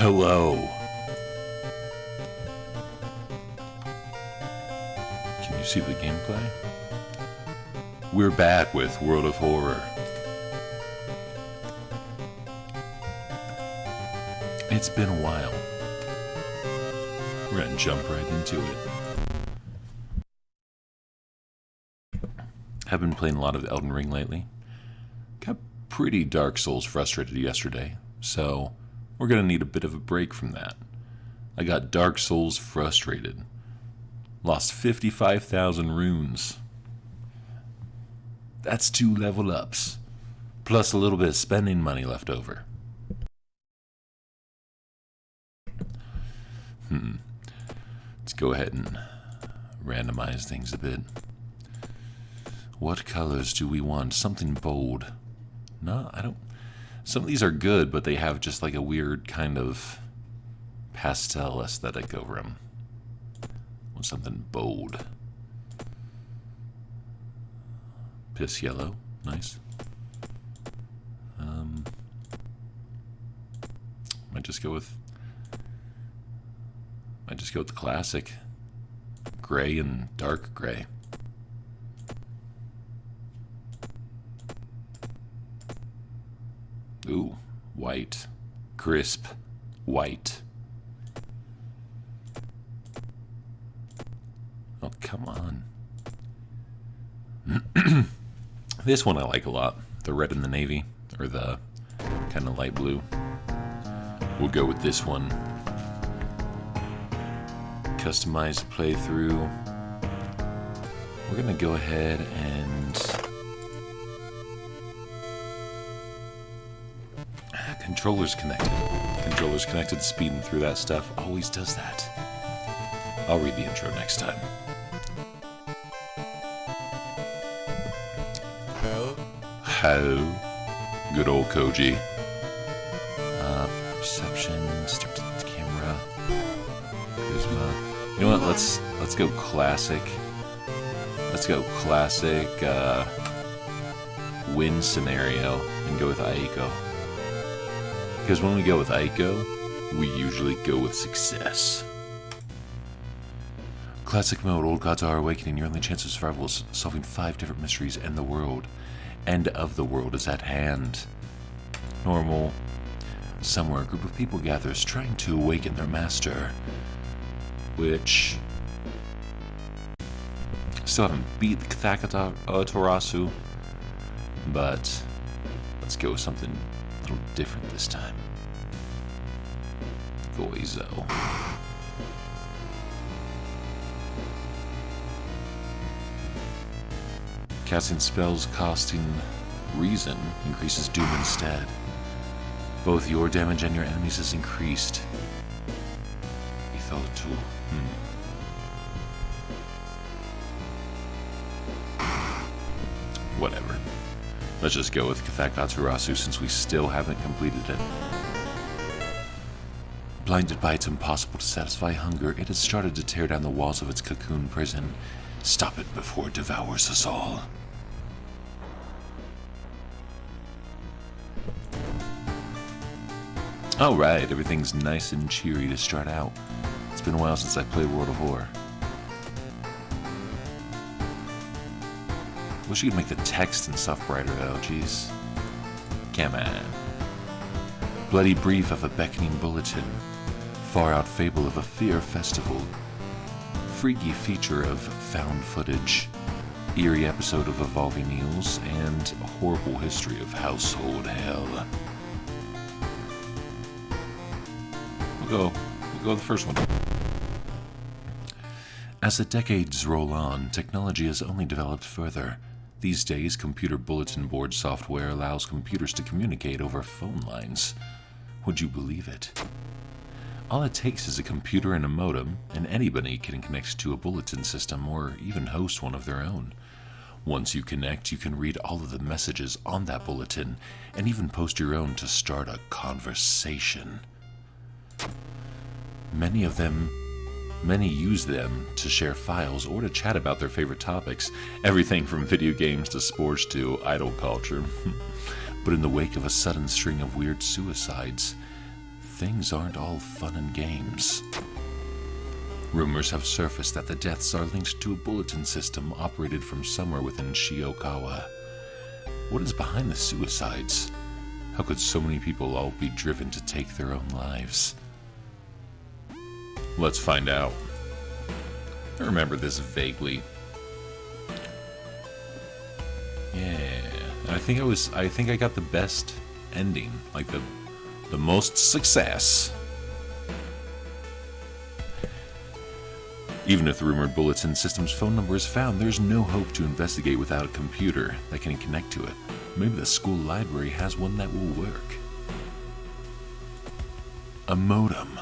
Hello. Can you see the gameplay? We're back with World of Horror. It's been a while. We're gonna jump right into it. Have been playing a lot of Elden Ring lately. Got pretty Dark Souls frustrated yesterday, so we're gonna need a bit of a break from that. I got Dark Souls frustrated. Lost 55,000 runes. That's 2 level ups, plus a little bit of spending money left over. Let's go ahead and randomize things a bit. What colors do we want? Something bold. No, I don't. Some of these are good, but they have just like a weird kind of pastel aesthetic over them. Want something bold. Piss yellow. Nice. Might just go with the classic gray and dark gray. Ooh, white. Crisp white. Oh, come on. This one I like a lot. The red and the navy, or the kind of light blue. We'll go with this one. Customized playthrough. We're gonna go ahead and controllers connected, speeding through that stuff always does that. I'll read the intro next time. How? Good old Koji. Perception, start the camera. Charisma. You know what? Let's go classic. Let's go classic win scenario and go with Aiko. Because when we go with Aiko, we usually go with success. Classic mode, old gods are awakening. Your only chance of survival is solving 5 different mysteries, and the world, end of the world is at hand. Normal. Somewhere a group of people gathers trying to awaken their master. Which... still haven't beat the Kathakatarasu, but let's go with something a little different this time. Goizo. Casting spells costing reason increases doom instead. Both your damage and your enemies is increased. Itholitu. Whatever. Let's just go with Kathakatarasu since we still haven't completed it. Blinded by its impossible to satisfy hunger, it has started to tear down the walls of its cocoon prison. Stop it before it devours us all. Alright, everything's nice and cheery to start out. It's been a while since I played World of Horror. Wish you could make the text and stuff brighter though, jeez. Come on. Bloody brief of a beckoning bulletin. Far out fable of a fear festival. Freaky feature of found footage. Eerie episode of evolving eels. And a horrible history of household hell. We'll go with the first one. As the decades roll on, technology has only developed further. These days, computer bulletin board software allows computers to communicate over phone lines. Would you believe it? All it takes is a computer and a modem, and anybody can connect to a bulletin system or even host one of their own. Once you connect, you can read all of the messages on that bulletin, and even post your own to start a conversation. Many use them to share files or to chat about their favorite topics, everything from video games to sports to idol culture. But in the wake of a sudden string of weird suicides, things aren't all fun and games. Rumors have surfaced that the deaths are linked to a bulletin system operated from somewhere within Shiokawa. What is behind the suicides? How could so many people all be driven to take their own lives? Let's find out. I remember this vaguely. Yeah, I think I got the best ending, like the most success. Even if the rumored bulletin system's phone number is found, there's no hope to investigate without a computer that can connect to it. Maybe the school library has one that will work. A modem.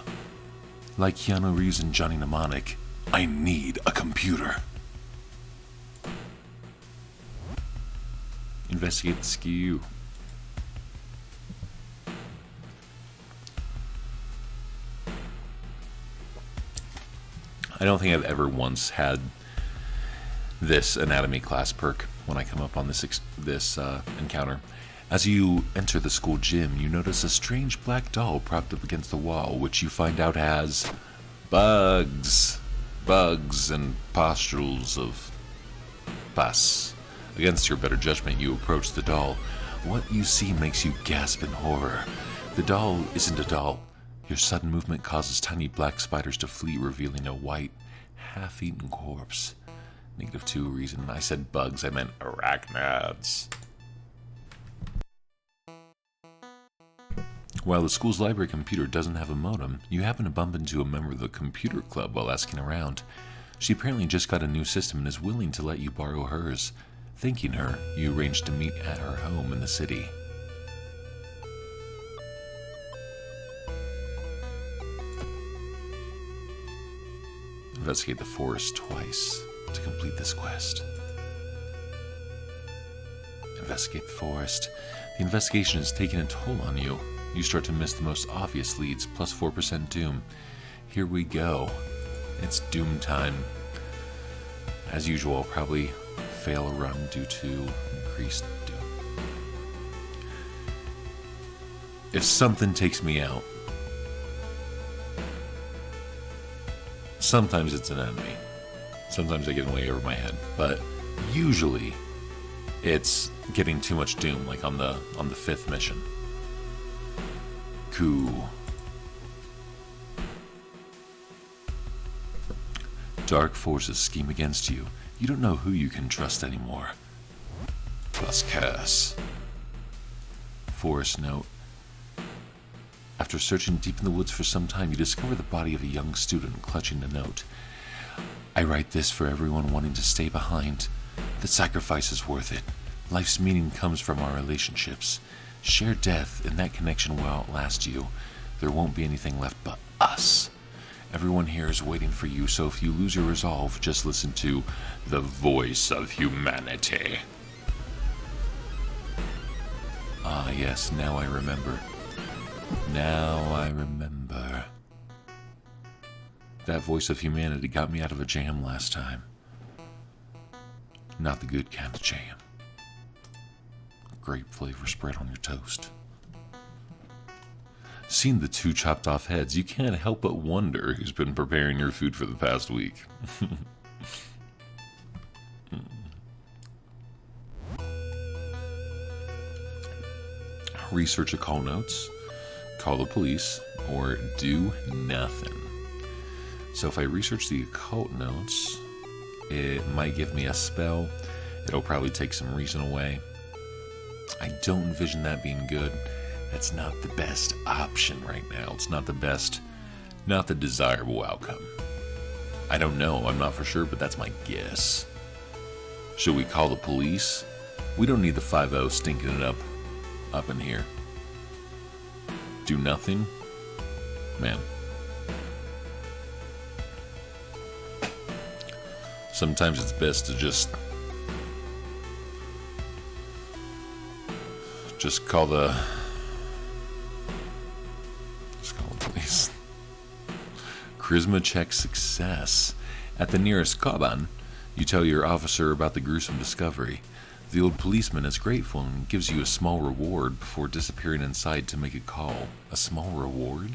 Like Keanu Reeves and Johnny Mnemonic, I need a computer. Investigate the skew. I don't think I've ever once had this anatomy class perk when I come up on this encounter. As you enter the school gym, you notice a strange black doll propped up against the wall, which you find out has bugs and pustules of pus. Against your better judgment, you approach the doll. What you see makes you gasp in horror. The doll isn't a doll. Your sudden movement causes tiny black spiders to flee, revealing a white, half-eaten corpse. -2 reason. I said bugs, I meant arachnids. While the school's library computer doesn't have a modem, you happen to bump into a member of the computer club while asking around. She apparently just got a new system and is willing to let you borrow hers. Thanking her, you arrange to meet at her home in the city. Investigate the forest twice to complete this quest. Investigate the forest. The investigation is taking a toll on you. You start to miss the most obvious leads, plus 4% doom. Here we go. It's doom time. As usual, I'll probably fail a run due to increased doom. If something takes me out, sometimes it's an enemy. Sometimes I get way over my head, but usually it's getting too much doom, like on the 5th mission. Cool. Dark forces scheme against you. You don't know who you can trust anymore. Plus curse. Forest note. After searching deep in the woods for some time, you discover the body of a young student clutching the note. I write this for everyone wanting to stay behind. The sacrifice is worth it. Life's meaning comes from our relationships. Share death, and that connection will outlast you. There won't be anything left but us. Everyone here is waiting for you, so if you lose your resolve, just listen to the voice of humanity. Ah, yes, now I remember. Now I remember. That voice of humanity got me out of a jam last time. Not the good kind of jam. Grape flavor spread on your toast. Seeing the 2 chopped off heads, you can't help but wonder who's been preparing your food for the past week. Research a call notes, call the police, or do nothing. So if I research the occult notes, it might give me a spell. It'll probably take some reason away. I don't envision that being good. That's not the best option right now. It's not the best, not the desirable outcome. I don't know. I'm not for sure, but that's my guess. Should we call the police? We don't need the 5-0 stinking it up in here. Do nothing? Man. Sometimes it's best to just call the police. Charisma check success. At the nearest Kaban, you tell your officer about the gruesome discovery. The old policeman is grateful and gives you a small reward before disappearing inside to make a call. A small reward?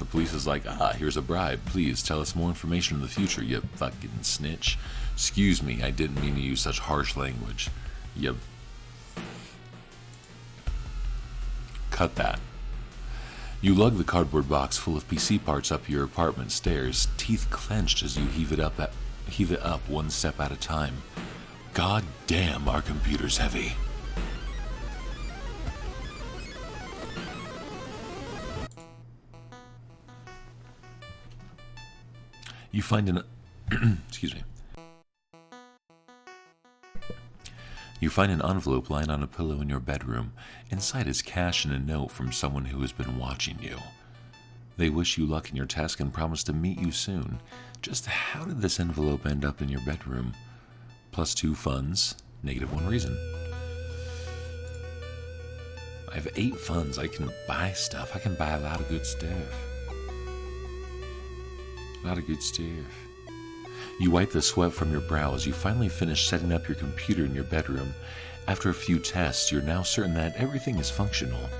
The police is like, here's a bribe. Please tell us more information in the future, you fucking snitch. Excuse me, I didn't mean to use such harsh language. You... Cut that. You lug the cardboard box full of PC parts up your apartment stairs, teeth clenched as you heave it up one step at a time. God damn, our computer's heavy. You find an excuse me. You find an envelope lying on a pillow in your bedroom. Inside is cash and a note from someone who has been watching you. They wish you luck in your task and promise to meet you soon. Just how did this envelope end up in your bedroom? +2 funds, -1 reason. I have 8 funds. I can buy stuff. I can buy a lot of good stuff. A lot of good stuff. You wipe the sweat from your brow as you finally finish setting up your computer in your bedroom. After a few tests, you're now certain that everything is functional.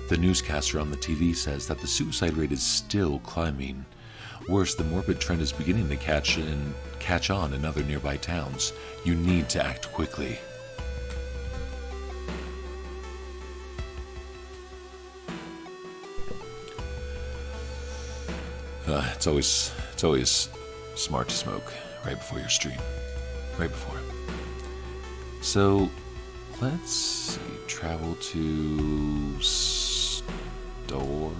The newscaster on the TV says that the suicide rate is still climbing. Worse, the morbid trend is beginning to catch on in other nearby towns. You need to act quickly. It's always smart to smoke right before your stream. Right before. So, let's see. Travel to store.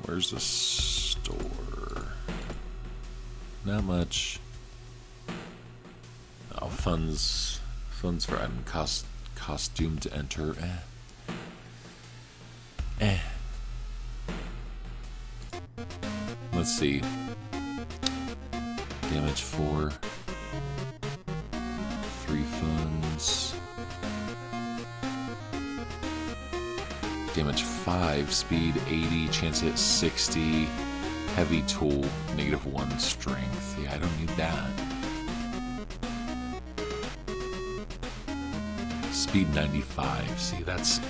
Where's the store? Not much. Oh, funds for item costume to enter. Let's see. Damage 4. 3 funds. Damage 5. Speed 80. Chance hit 60. Heavy tool. -1 strength. Yeah, I don't need that. Speed 95. See, that's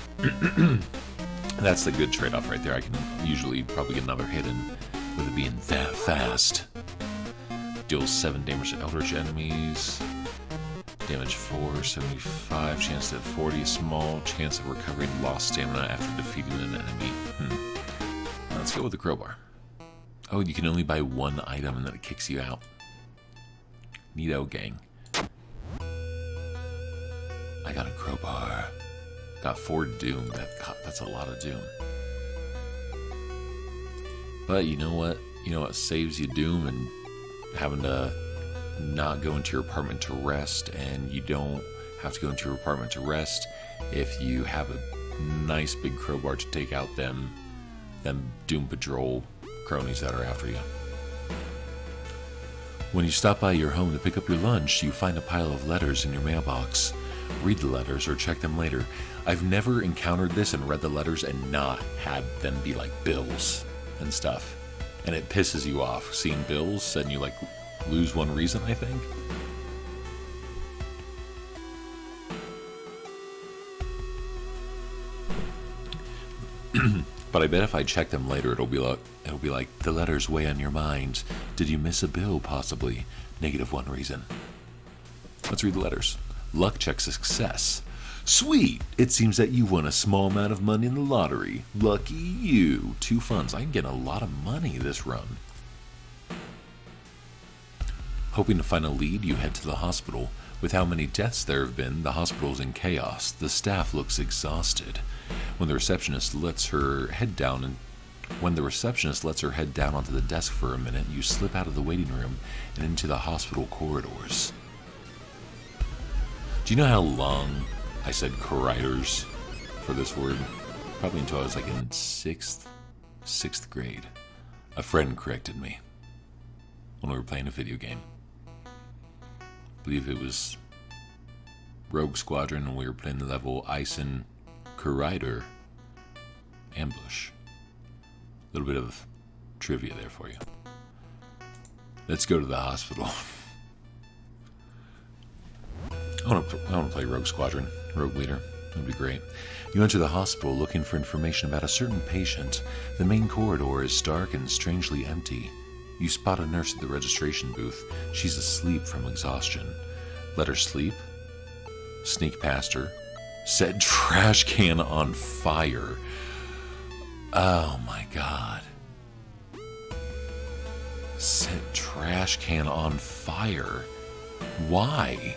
that's the good trade-off right there. I can usually probably get another hit in with it being that fast. Deals 7 damage to eldritch enemies. Damage 4, 75. Chance to hit 40. Small chance of recovering lost stamina after defeating an enemy. Let's go with the crowbar. Oh, you can only buy 1 item and then it kicks you out. Neato, gang. I got a crowbar. Got 4 doom. That's a lot of doom. But you know what? You know what saves you doom and having to not go into your apartment to rest, and you don't have to go into your apartment to rest if you have a nice big crowbar to take out them Doom Patrol cronies that are after you. When you stop by your home to pick up your lunch, you find a pile of letters in your mailbox. Read the letters or check them later. I've never encountered this and read the letters and not had them be like bills and stuff. And it pisses you off seeing bills and you like lose 1 reason, I think. But I bet if I check them later, it'll be like the letters weigh on your mind. Did you miss a bill, possibly? -1 reason. Let's read the letters. Luck check success. Sweet! It seems that you won a small amount of money in the lottery. Lucky you. 2 funds. I can get a lot of money this run. Hoping to find a lead, you head to the hospital. With how many deaths there have been, the hospital's in chaos. The staff looks exhausted. When the receptionist lets her head down onto the desk for a minute, you slip out of the waiting room and into the hospital corridors. Do you know how long I said corridors for this word? Probably until I was like in sixth grade. A friend corrected me when we were playing a video game. I believe it was Rogue Squadron, and we were playing the level Ison Corridor Ambush. A little bit of trivia there for you. Let's go to the hospital. I want to play Rogue Squadron, Rogue Leader. That'd be great. You enter the hospital looking for information about a certain patient. The main corridor is dark and strangely empty. You spot a nurse at the registration booth. She's asleep from exhaustion. Let her sleep. Sneak past her. Set trash can on fire. Oh my god. Set trash can on fire. Why?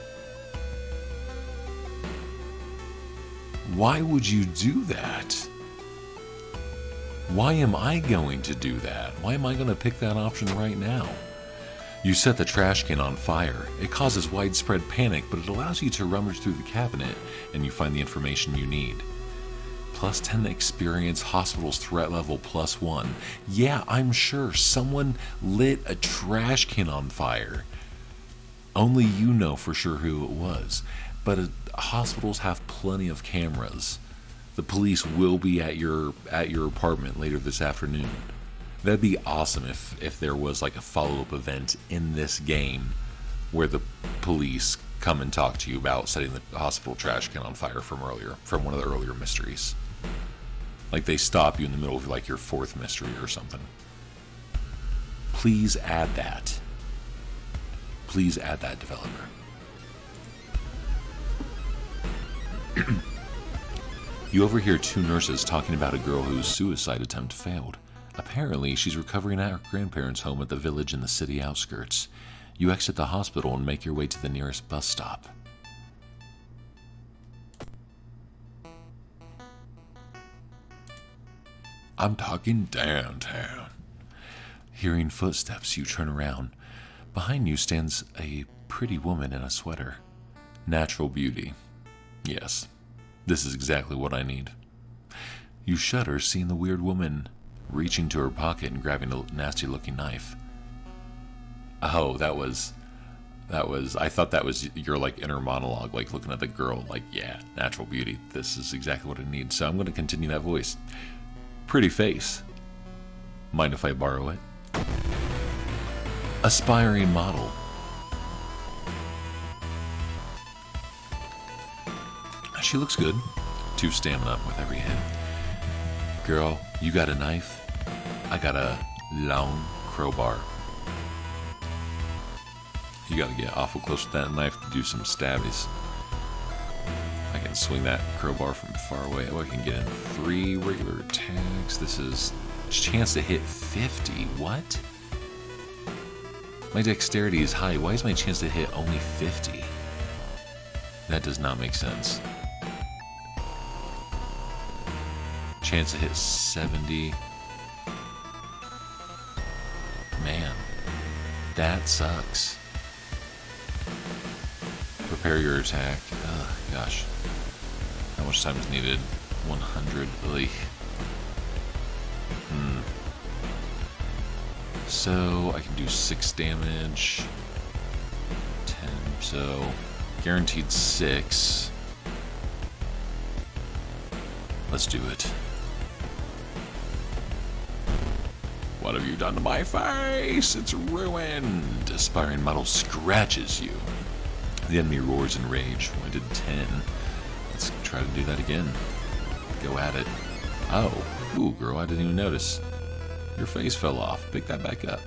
Why would you do that? Why am I going to do that? Why am I going to pick that option right now? You set the trash can on fire. It causes widespread panic, but it allows you to rummage through the cabinet and you find the information you need. Plus 10 experience, hospital's threat level +1. Yeah, I'm sure someone lit a trash can on fire. Only you know for sure who it was. But hospitals have plenty of cameras. The police will be at your apartment later this afternoon. That'd be awesome if there was like a follow-up event in this game where the police come and talk to you about setting the hospital trash can on fire from one of the earlier mysteries. Like they stop you in the middle of like your 4th mystery or something. Please add that. Please add that, developer. You overhear 2 nurses talking about a girl whose suicide attempt failed. Apparently, she's recovering at her grandparents' home at the village in the city outskirts. You exit the hospital and make your way to the nearest bus stop. I'm talking downtown. Hearing footsteps, you turn around. Behind you stands a pretty woman in a sweater. Natural beauty. Yes, this is exactly what I need. You shudder, seeing the weird woman reaching to her pocket and grabbing a nasty-looking knife. Oh, that was. I thought that was your like inner monologue, like looking at the girl, like, yeah, natural beauty. This is exactly what I need. So I'm going to continue that voice. Pretty face. Mind if I borrow it? Aspiring model. She looks good. 2 stamina with every hit. Girl, you got a knife? I got a long crowbar. You gotta get awful close with that knife to do some stabbies. I can swing that crowbar from far away. Oh, I can get in 3 regular attacks. This is chance to hit 50. What? My dexterity is high. Why is my chance to hit only 50? That does not make sense. Chance to hit 70. Man, that sucks. Prepare your attack. Gosh. How much time is needed? 100. Ugh. So I can do 6 damage. 10. So guaranteed 6. Let's do it. What have you done to my face? It's ruined. Aspiring model scratches you. The enemy roars in rage. I did 10. Let's try to do that again. Go at it. Oh. Ooh, girl, I didn't even notice. Your face fell off. Pick that back up.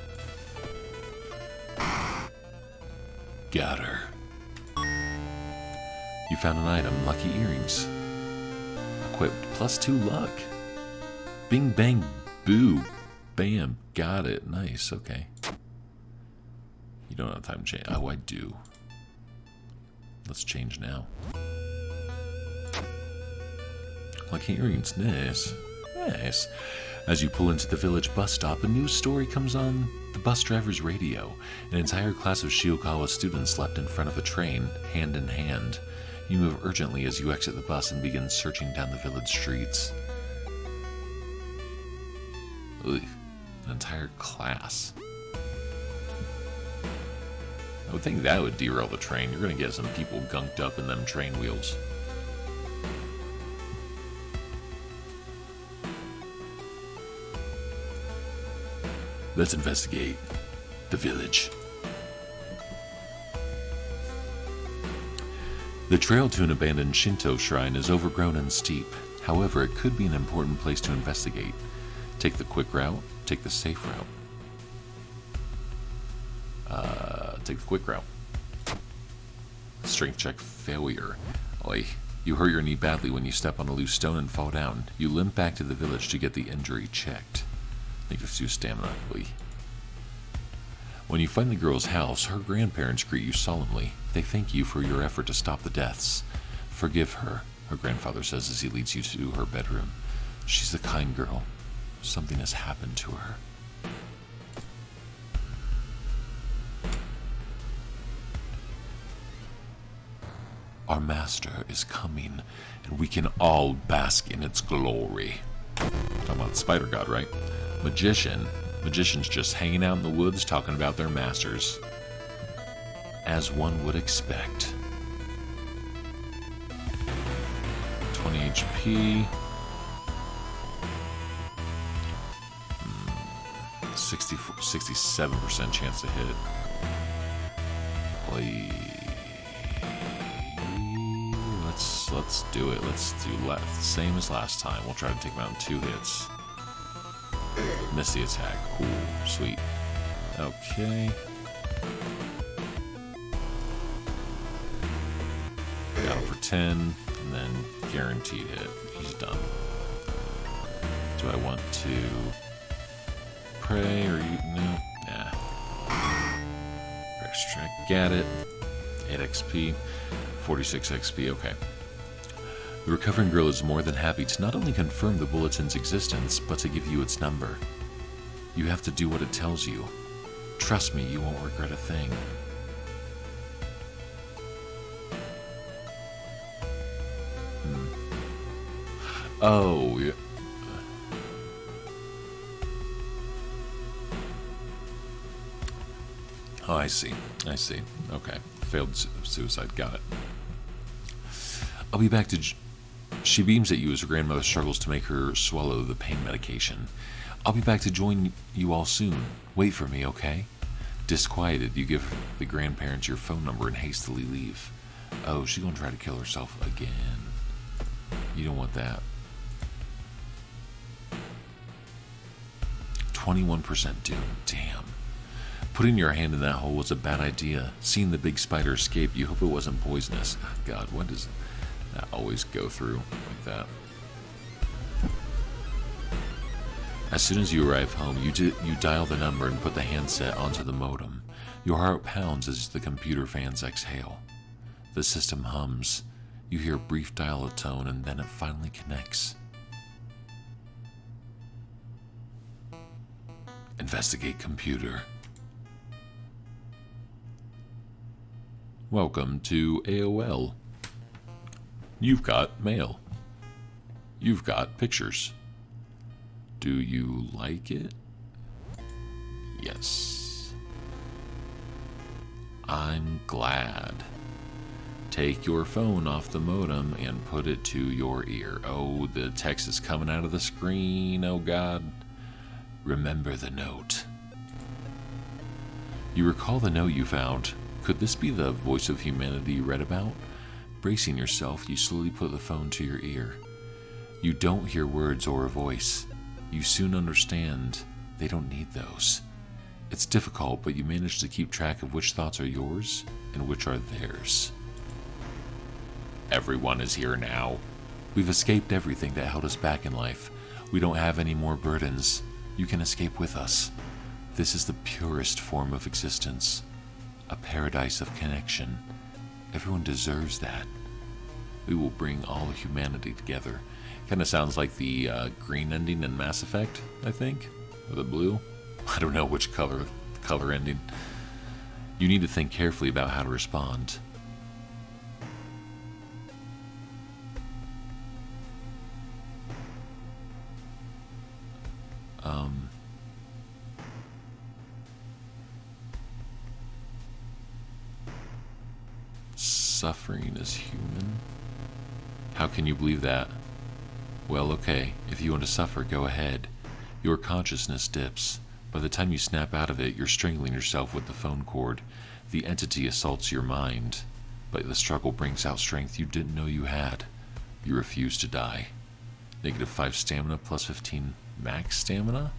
Got her. You found an item. Lucky earrings. Equipped. +2 luck. Bing, bang, boo. Bam. Got it. Nice. Okay. You don't have time to change. Oh, I do. Let's change now. Lucky earrings. Nice. Nice. As you pull into the village bus stop, a news story comes on the bus driver's radio. An entire class of Shiokawa students left in front of a train, hand in hand. You move urgently as you exit the bus and begin searching down the village streets. Ugh, an entire class. I would think that would derail the train. You're going to get some people gunked up in them train wheels. Let's investigate the village. The trail to an abandoned Shinto shrine is overgrown and steep. However, it could be an important place to investigate. Take the quick route, take the safe route. Take the quick route. Strength check failure. Oi, you hurt your knee badly when you step on a loose stone and fall down. You limp back to the village to get the injury checked. Negative 2 stamina. Oi. When you find the girl's house, her grandparents greet you solemnly. They thank you for your effort to stop the deaths. Forgive her, her grandfather says as he leads you to her bedroom. She's a kind girl. Something has happened to her. Our master is coming, and we can all bask in its glory. Talking about the spider god, right? Magician. Magicians just hanging out in the woods talking about their masters. As one would expect. 20 HP. 67% chance to hit. Let's do it. Let's do same as last time. We'll try to take him out in 2 hits. Miss the attack. Cool. Sweet. Okay. Got him for 10, and then guaranteed hit. He's done. Do I want to pray or you? No. Nah. Extract. Got it. 8 XP. 46 XP. Okay. The recovering girl is more than happy to not only confirm the bulletin's existence, but to give you its number. You have to do what it tells you. Trust me, you won't regret a thing. Oh, yeah. Oh, I see. I see. Okay. Failed suicide. Got it. I'll be back to... She beams at you as her grandmother struggles to make her swallow the pain medication. I'll be back to join you all soon. Wait for me, okay? Disquieted, you give the grandparents your phone number and hastily leave. Oh, she's gonna try to kill herself again. You don't want that. 21% doom. Damn. Putting your hand in that hole was a bad idea. Seeing the big spider escape, you hope it wasn't poisonous. Oh, God, what does that always go through like that? As soon as you arrive home, you dial the number and put the handset onto the modem. Your heart pounds as the computer fans exhale. The system hums. You hear a brief dial tone and then it finally connects. Investigate computer. Welcome to AOL. You've got mail. You've got pictures. Do you like it? Yes. I'm glad. Take your phone off the modem and put it to your ear. Oh, the text is coming out of the screen. Oh, God. Remember the note. You recall the note you found. Could this be the voice of humanity you read about? Bracing yourself, you slowly put the phone to your ear. You don't hear words or a voice. You soon understand they don't need those. It's difficult, but you manage to keep track of which thoughts are yours and which are theirs. Everyone is here now. We've escaped everything that held us back in life. We don't have any more burdens. You can escape with us. This is the purest form of existence. A paradise of connection. Everyone deserves that. We will bring all humanity together. Kind of sounds like the green ending in Mass Effect, I think. Or the blue. I don't know which color ending. You need to think carefully about how to respond. Suffering is human? How can you believe that? Well, okay, if you want to suffer, go ahead. Your consciousness dips. By the time you snap out of it, you're strangling yourself with the phone cord. The entity assaults your mind. but the struggle brings out strength you didn't know you had. You refuse to die. -5 stamina plus 15 max stamina?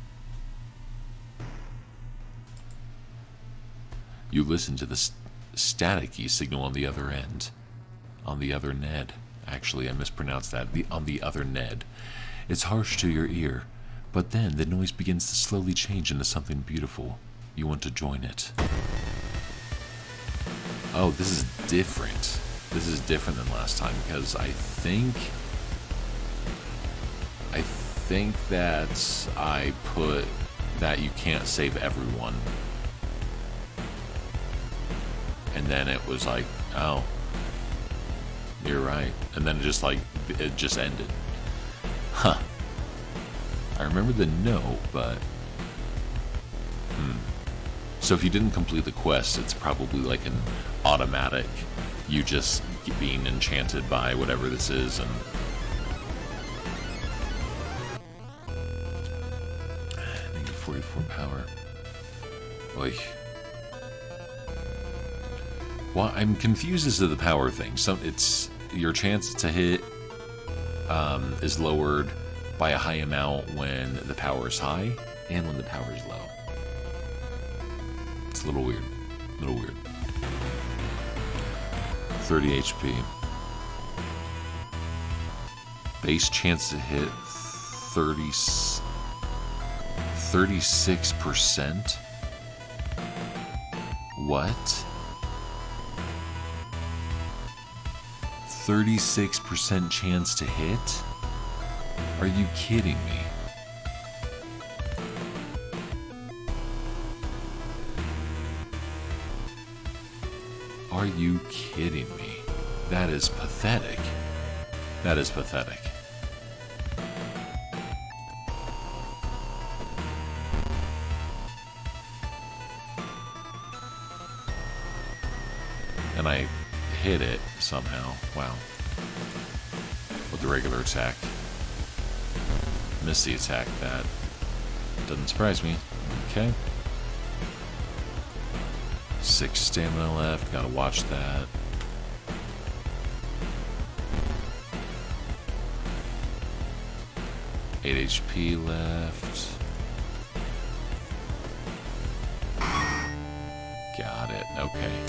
You listen to the staticky signal on the other end. On the other Ned. Actually, I mispronounced that. On the other Ned. It's harsh to your ear, but then the noise begins to slowly change into something beautiful. You want to join it. Oh, this is different. This is different than last time because I think that I put that you can't save everyone. And then it was like, oh, you're right. And then it just ended. Huh. I remember the no, but so if you didn't complete the quest, it's probably like an automatic, you just being enchanted by whatever this is. And -44 power. Oy. Well, I'm confused as to the power thing. So it's your chance to hit is lowered by a high amount when the power is high and when the power is low. It's a little weird. 30 HP. Base chance to hit 36%? What? 36% chance to hit? Are you kidding me? Are you kidding me? That is pathetic. That is pathetic. And I hit it somehow. Wow. With the regular attack. Missed the attack. That doesn't surprise me. Okay. 6 stamina left. Gotta watch that. Eight HP left. Got it. Okay.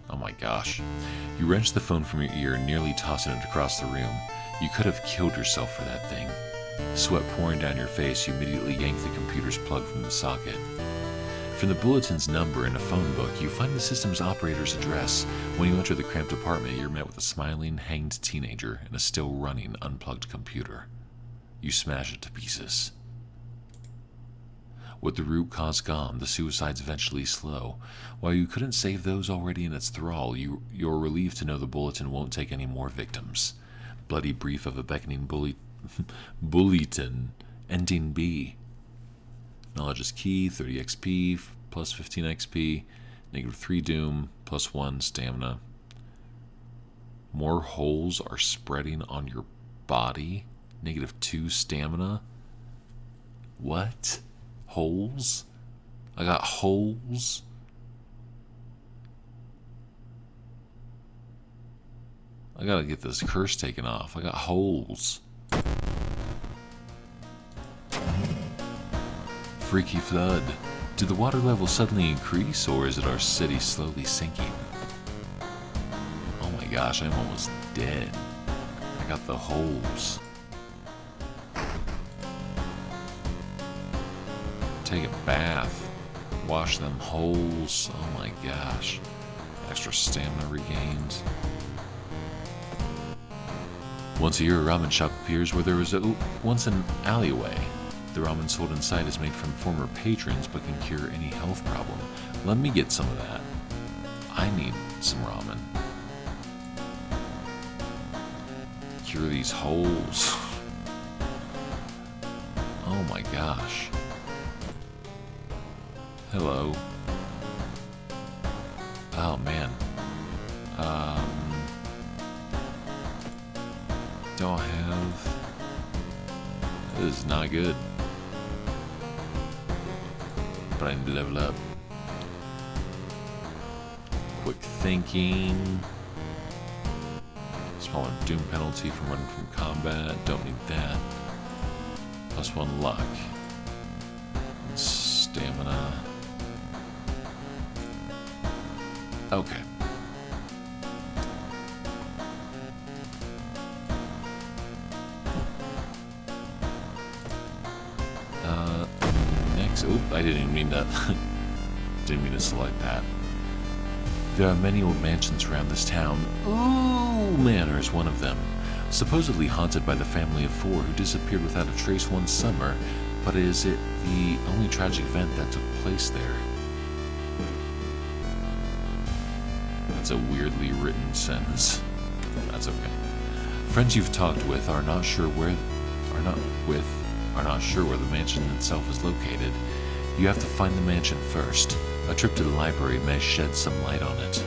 Oh my gosh. You wrenched the phone from your ear, nearly tossing it across the room. You could have killed yourself for that thing. Sweat pouring down your face, you immediately yank the computer's plug from the socket. From the bulletin's number in a phone book, you find the system's operator's address. When you enter the cramped apartment, you're met with a smiling, hanged teenager and a still running, unplugged computer. You smash it to pieces. With the root cause gone, the suicides eventually slow. While you couldn't save those already in its thrall, you're relieved to know the bulletin won't take any more victims. Bloody brief of a beckoning bulletin, ending B. Knowledge is key, 30 XP, plus 15 XP, -3 doom, plus 1 stamina. More holes are spreading on your body, -2 stamina. What? Holes? I got holes? I gotta get this curse taken off. I got holes. Freaky flood. Did the water level suddenly increase, or is it our city slowly sinking? Oh my gosh, I'm almost dead. I got the holes. Take a bath. Wash them holes. Oh my gosh. Extra stamina regained. Once a year, a ramen shop appears where there was once an alleyway. The ramen sold inside is made from former patrons but can cure any health problem. Let me get some of that. I need some ramen. Cure these holes. Oh my gosh. Hello. Oh man. Don't have... This is not good. But I need to level up. quick thinking. Smaller doom penalty from running from combat. Don't need that. +1 luck. And stamina. Okay. Next. Oop, I didn't even mean to. Didn't mean to select that. There are many old mansions around this town. Ooh, Manor is one of them. Supposedly haunted by the family of 4 who disappeared without a trace one summer, but is it the only tragic event that took place there? That's a weirdly written sentence. That's okay. Friends you've talked with are not sure where the mansion itself is located. You have to find the mansion first. A trip to the library may shed some light on it.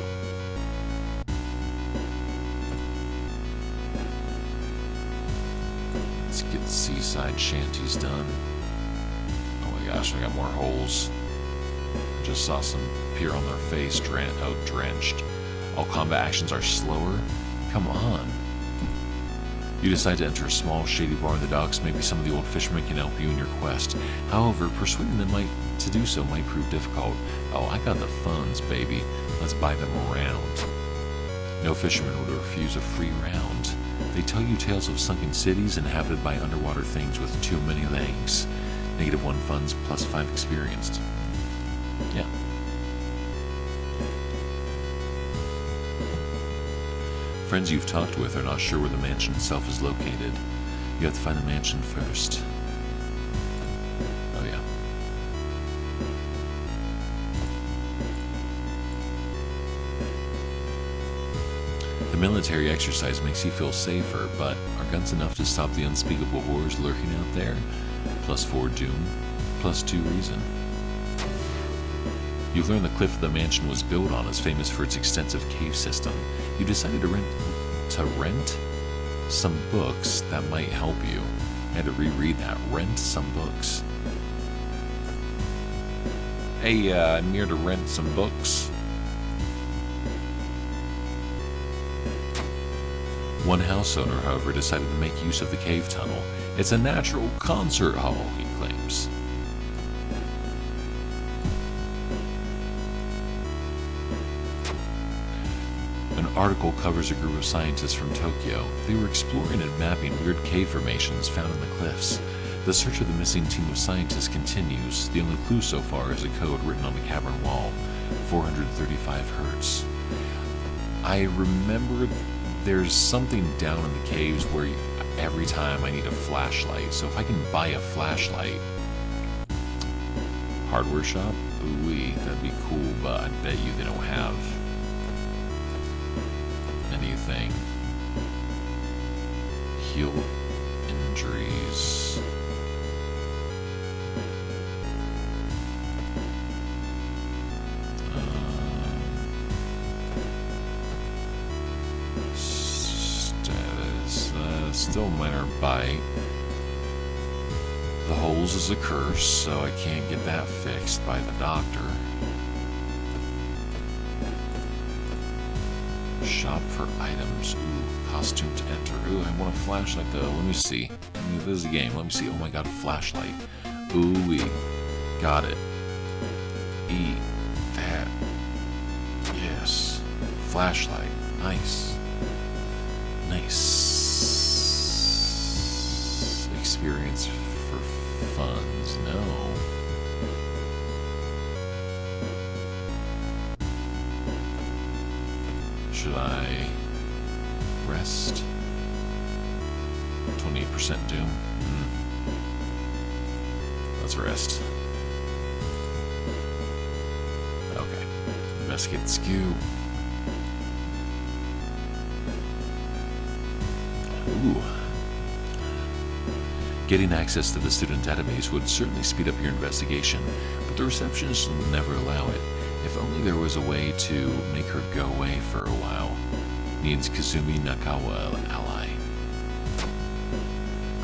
Let's get seaside shanties done. Oh my gosh, I got more holes. I just saw some appear on their face, drenched. All combat actions are slower? Come on. You decide to enter a small, shady bar in the docks. Maybe some of the old fishermen can help you in your quest. However, persuading them to do so might prove difficult. Oh, I got the funds, baby. Let's buy them around. No fisherman would refuse a free round. They tell you tales of sunken cities inhabited by underwater things with too many legs. -1 funds, +5 experienced. Yeah. Friends you've talked with are not sure where the mansion itself is located. You have to find the mansion first. Oh yeah. The military exercise makes you feel safer, but are guns enough to stop the unspeakable horrors lurking out there? +4 doom, +2 reason. You've learned the cliff the mansion was built on is famous for its extensive cave system. You decided to rent some books that might help you. I had to reread that. Rent some books. Hey, I'm here to rent some books. One house owner, however, decided to make use of the cave tunnel. It's a natural concert hall, he claims. An article covers a group of scientists from Tokyo. They were exploring and mapping weird cave formations found in the cliffs. The search of the missing team of scientists continues. The only clue so far is a code written on the cavern wall, 435 hertz. I remember there's something down in the caves where every time I need a flashlight. So if I can buy a flashlight, hardware shop, ooh-wee, that'd be cool, but I bet you they don't have anything. Heal injuries. Status. Still minor bite. The holes is a curse, so I can't get that fixed by the doctor. Shop for items. Ooh, costume to enter. Ooh, I want a flashlight though. Let me see. This is a game. Let me see. Oh my god, a flashlight. Ooh-wee. Got it. Eat that. Yes. Flashlight. Nice. Nice. Experience for funds. No. Should I rest? 28% doom. Let's rest. Okay. Investigate the skew. Ooh. Getting access to the student database would certainly speed up your investigation, but the receptionist will never allow it. If only there was a way to make her go away for a while. Needs Kazumi Nakawa ally.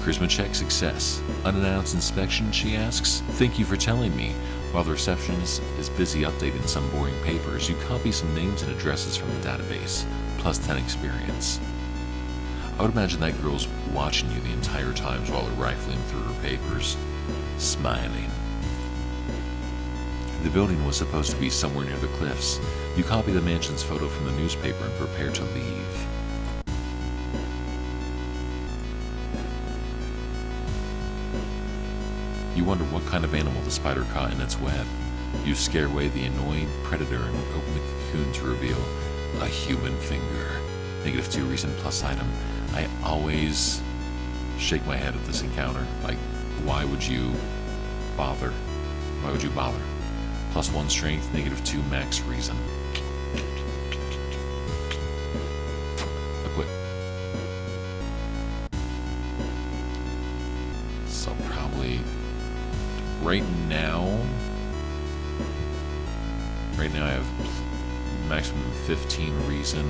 Charisma check success. Unannounced inspection, she asks. Thank you for telling me. While the receptionist is busy updating some boring papers, you copy some names and addresses from the database, plus 10 experience. I would imagine that girl's watching you the entire time while they're rifling through her papers, smiling. The building was supposed to be somewhere near the cliffs. You copy the mansion's photo from the newspaper and prepare to leave. You wonder what kind of animal the spider caught in its web. You scare away the annoyed predator and open the cocoon to reveal a human finger. -2 reason plus item. I always shake my head at this encounter. Like, why would you bother? Why would you bother? +1 strength, -2 max reason. Equip. So probably right now I have maximum 15 reason.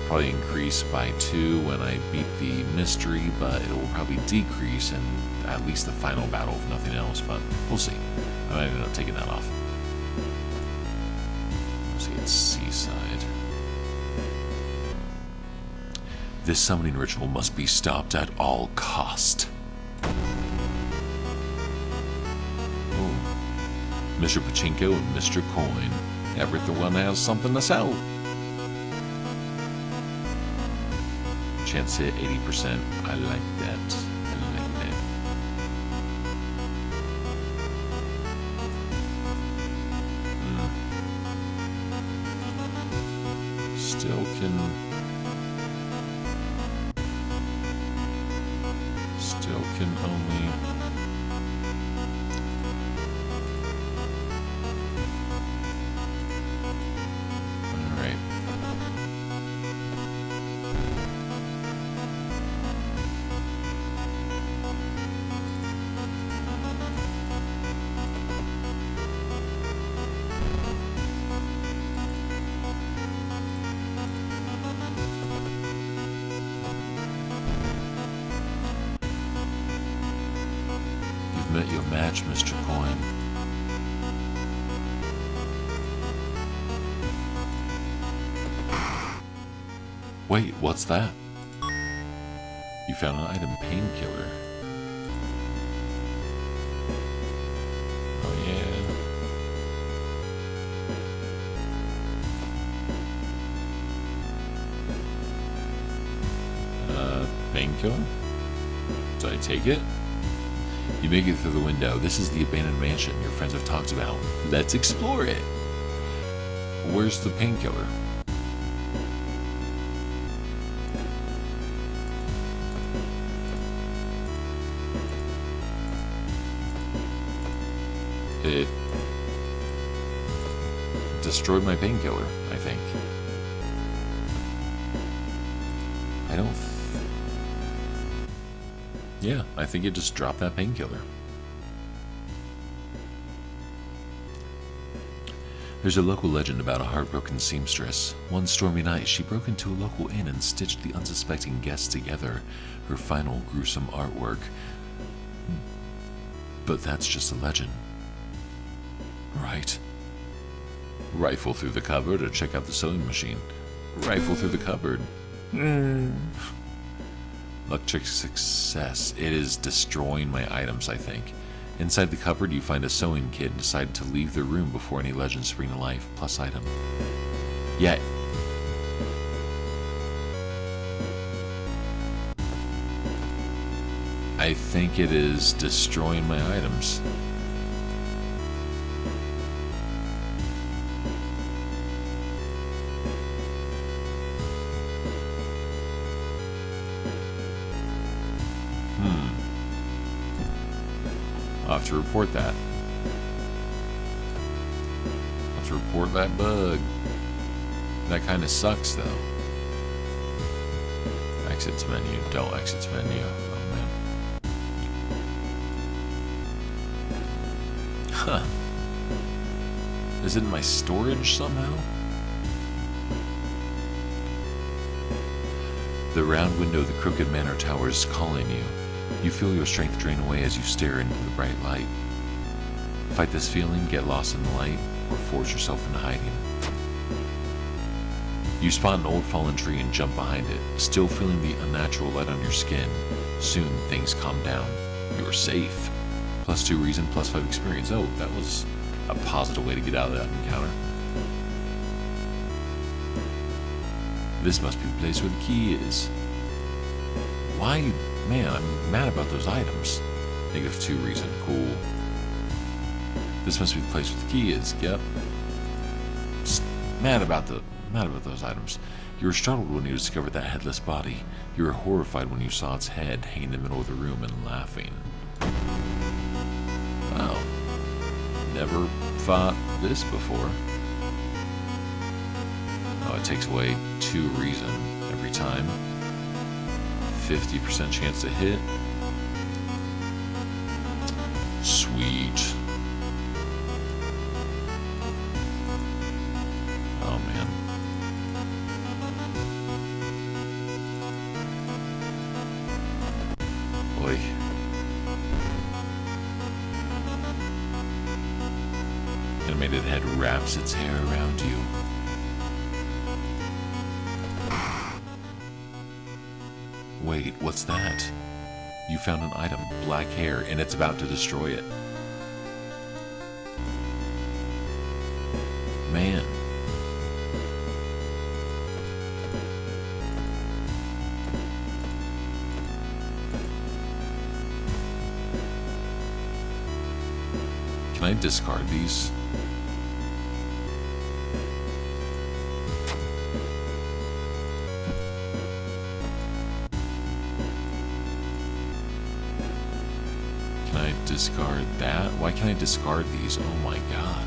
Probably increase by 2 when I beat the mystery, but it will probably decrease in at least the final battle, if nothing else, but we'll see. I might end up taking that off. Let's see, it's Seaside. This summoning ritual must be stopped at all cost. Oh. Mr. Pachinko and Mr. Coin. Everyone has something to sell. Chance hit 80%. I like that. Still can only. All right. Met your match, Mr. Coin. Wait, what's that? You found an item, painkiller. Oh yeah. Painkiller? Did I take it? You make it through the window. This is the abandoned mansion your friends have talked about. Let's explore it. Where's the painkiller? It destroyed my painkiller, I think. I don't... Yeah, I think it just dropped that painkiller. There's a local legend about a heartbroken seamstress. One stormy night, she broke into a local inn and stitched the unsuspecting guests together. Her final gruesome artwork. But that's just a legend. Right. Rifle through the cupboard or check out the sewing machine. Rifle through the cupboard. Luck check success. It is destroying my items, I think. Inside the cupboard, you find a sewing kit and decide to leave the room before any legends spring to life. Plus item. Yeah. I think it is destroying my items. I'll have to report that. I'll have to report that bug. That kind of sucks, though. Exit to menu. Don't exit to menu. Oh, man. Huh. Is it in my storage somehow? The round window of the crooked manor tower is calling you. You feel your strength drain away as you stare into the bright light. Fight this feeling, get lost in the light, or force yourself into hiding. You spot an old fallen tree and jump behind it, still feeling the unnatural light on your skin. Soon, things calm down. You're safe. +2 reason, +5 experience. Oh, that was a positive way to get out of that encounter. This must be the place where the key is. Why? Man, I'm mad about those items. -2 reason. Cool. This must be the place where the key is. Yep. Just mad about those items. You were startled when you discovered that headless body. You were horrified when you saw its head hanging in the middle of the room and laughing. Wow. Never fought this before. Oh, it takes away 2 reason every time. 50% chance to hit. Sweet. Oh man. Boy. Animated head wraps its hair around you. Wait, what's that? You found an item, black hair, and it's about to destroy it. Man. Can I discard these? Discard that? Why can't I discard these? Oh my god.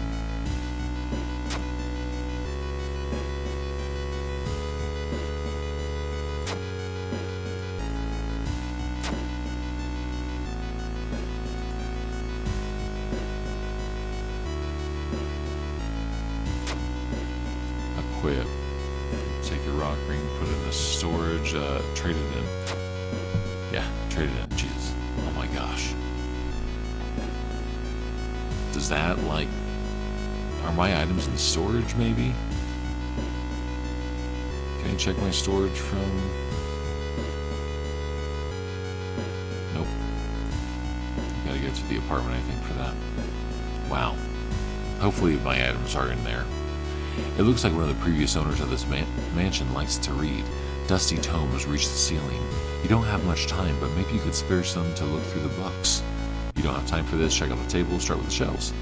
Equip. Take the rock ring, put it in the storage, trade it in. Yeah, trade it in. Jesus. Oh my gosh. Does that, like, are my items in storage, maybe? Can I check my storage from... Nope. Gotta go to the apartment, I think, for that. Wow. Hopefully my items are in there. It looks like one of the previous owners of this mansion likes to read. Dusty tomes reach the ceiling. You don't have much time, but maybe you could spare some to look through the books. You don't have time for this, check out the table, start with the shelves.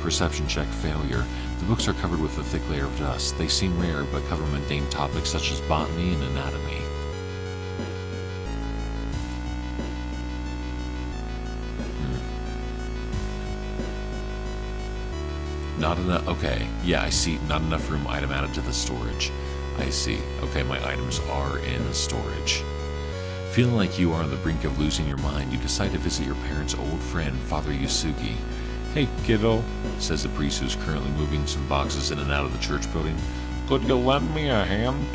Perception check failure. The books are covered with a thick layer of dust. They seem rare, but cover mundane topics such as botany and anatomy. Not enough, okay, yeah, I see, not enough room, item added to the storage. I see, okay, my items are in storage. Feeling like you are on the brink of losing your mind, you decide to visit your parents' old friend, Father Yusugi. "Hey, kiddo," says the priest who's currently moving some boxes in and out of the church building. "Could you lend me a hand?"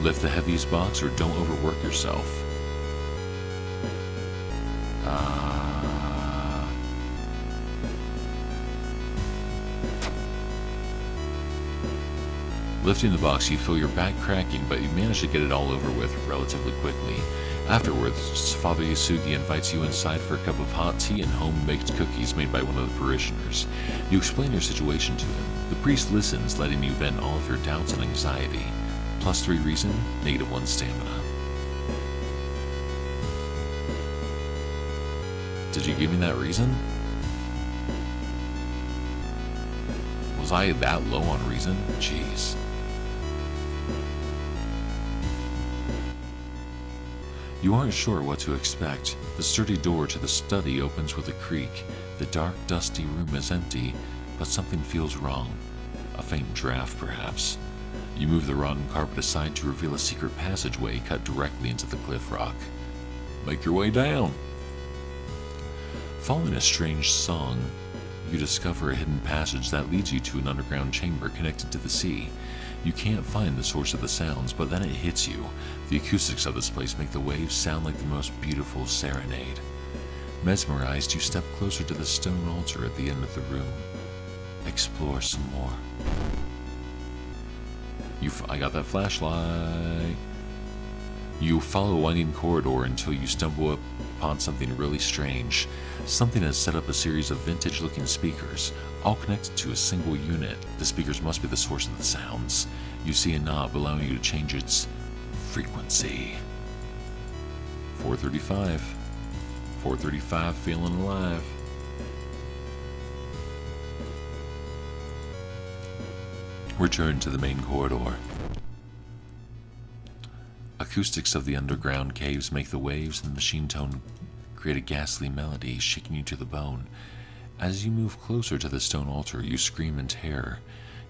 Lift the heaviest box or don't overwork yourself. Lifting the box, you feel your back cracking, but you manage to get it all over with relatively quickly. Afterwards, Father Yusugi invites you inside for a cup of hot tea and home-baked cookies made by one of the parishioners. You explain your situation to him. The priest listens, letting you vent all of your doubts and anxiety. +3 reason, -1 stamina. Did you give me that reason? Was I that low on reason? Jeez. You aren't sure what to expect. The sturdy door to the study opens with a creak. The dark, dusty room is empty, but something feels wrong. A faint draft, perhaps. You move the rotten carpet aside to reveal a secret passageway cut directly into the cliff rock. Make your way down. Following a strange song, you discover a hidden passage that leads you to an underground chamber connected to the sea. You can't find the source of the sounds, but then it hits you. The acoustics of this place make the waves sound like the most beautiful serenade. Mesmerized, you step closer to the stone altar at the end of the room. Explore some more. I got that flashlight. You follow a winding corridor until you stumble upon something really strange. Something has set up a series of vintage-looking speakers, all connected to a single unit. The speakers must be the source of the sounds. You see a knob allowing you to change its frequency. 435. 435, feeling alive. Return to the main corridor. Acoustics of the underground caves make the waves and the machine tone create a ghastly melody, shaking you to the bone. As you move closer to the stone altar, you scream in terror.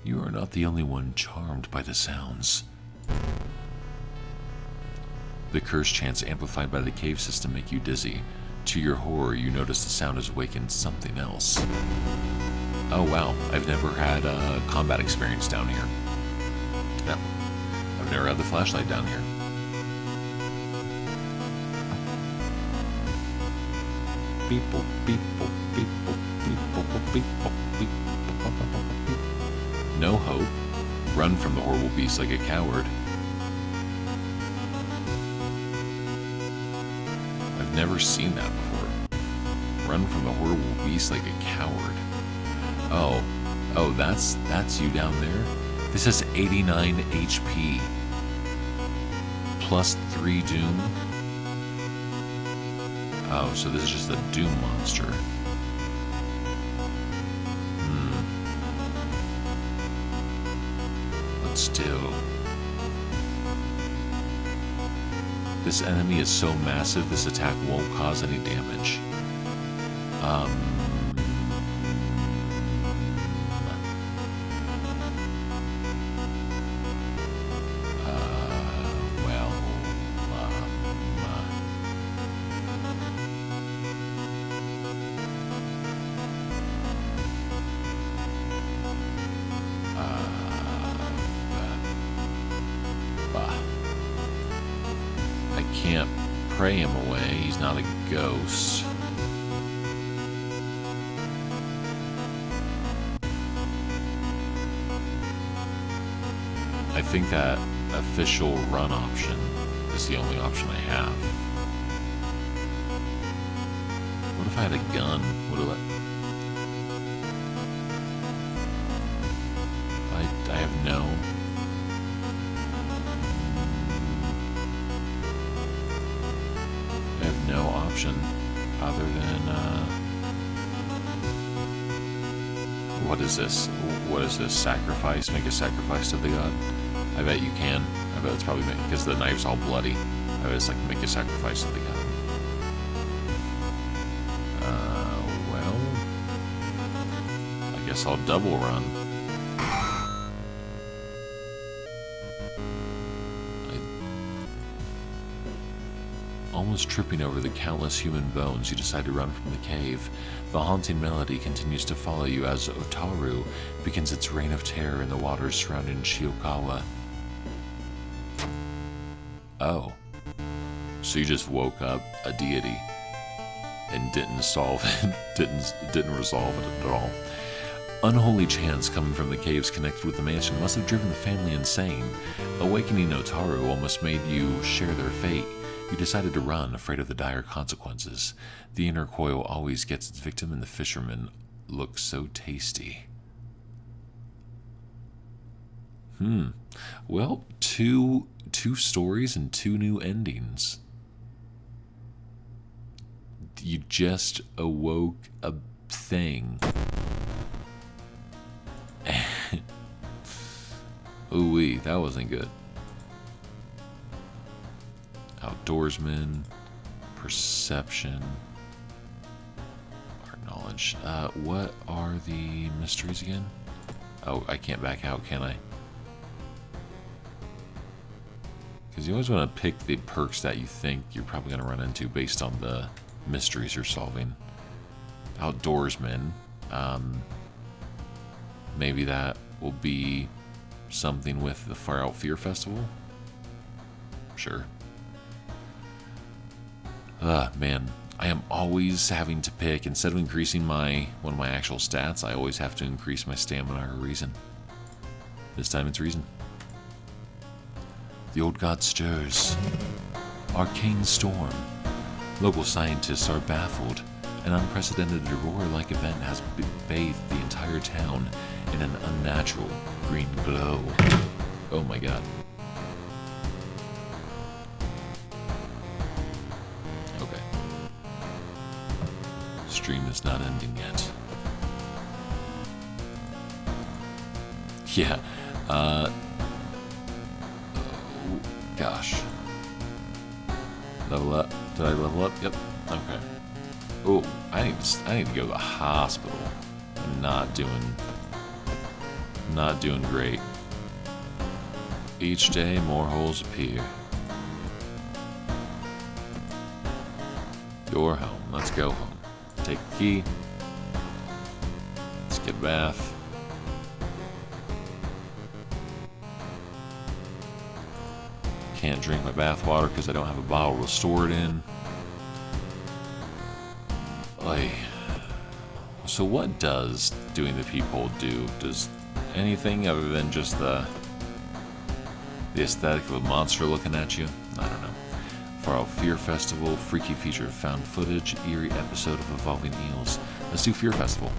You are not the only one charmed by the sounds. The curse chants amplified by the cave system make you dizzy. To your horror, you notice the sound has awakened something else. Oh wow, I've never had a combat experience down here. No, I've never had the flashlight down here. People, people, people, people, people, people. No hope. Run from the horrible beast like a coward. I've never seen that before. Run from the horrible beast like a coward. Oh, that's you down there? This has 89 HP. Plus 3 Doom. Oh, so this is just the Doom monster. But still. This enemy is so massive, this attack won't cause any damage. Can't pray him away. He's not a ghost. I think that official run option is the only option I have. What if I had a gun? I have no... no option other than what is this? What is this? Sacrifice? Make a sacrifice to the god? I bet you can. I bet it's probably because the knife's all bloody. I bet it's like make a sacrifice to the god. Well, I guess I'll double run. Almost tripping over the countless human bones, you decide to run from the cave. The haunting melody continues to follow you as Otaru begins its reign of terror in the waters surrounding Shiokawa. Oh. So you just woke up a deity and didn't solve it, didn't resolve it at all. Unholy chants coming from the caves connected with the mansion must have driven the family insane. Awakening Otaru almost made you share their fate. You decided to run, afraid of the dire consequences. The inner coil always gets its victim, and the fisherman looks so tasty. Well, two stories and 2 new endings. You just awoke a thing. Ooh-wee, that wasn't good. Outdoorsman, perception, art knowledge. What are the mysteries again? Oh, I can't back out, can I? Because you always want to pick the perks that you think you're probably going to run into based on the mysteries you're solving. Outdoorsman. Maybe that will be something with the Far Out Fear Festival? Sure. Man, I am always having to pick, instead of increasing one of my actual stats, I always have to increase my stamina or reason. This time it's reason. The old god stirs. Arcane storm. Local scientists are baffled. An unprecedented aurora-like event has bathed the entire town in an unnatural green glow. Oh my god. Okay. Stream is not ending yet. Yeah, oh, gosh. Level up. Did I level up? Yep. Okay. Oh, I need to go to the hospital. I'm not doing great. Each day, more holes appear. You're home. Let's go home. Take the key. Let's get a bath. Can't drink my bath water because I don't have a bottle to store it in. So what does doing the peephole do? Does anything other than just the aesthetic of a monster looking at you? I don't know. Far Out Fear Festival, freaky feature of found footage, eerie episode of evolving eels. Let's do Fear Festival.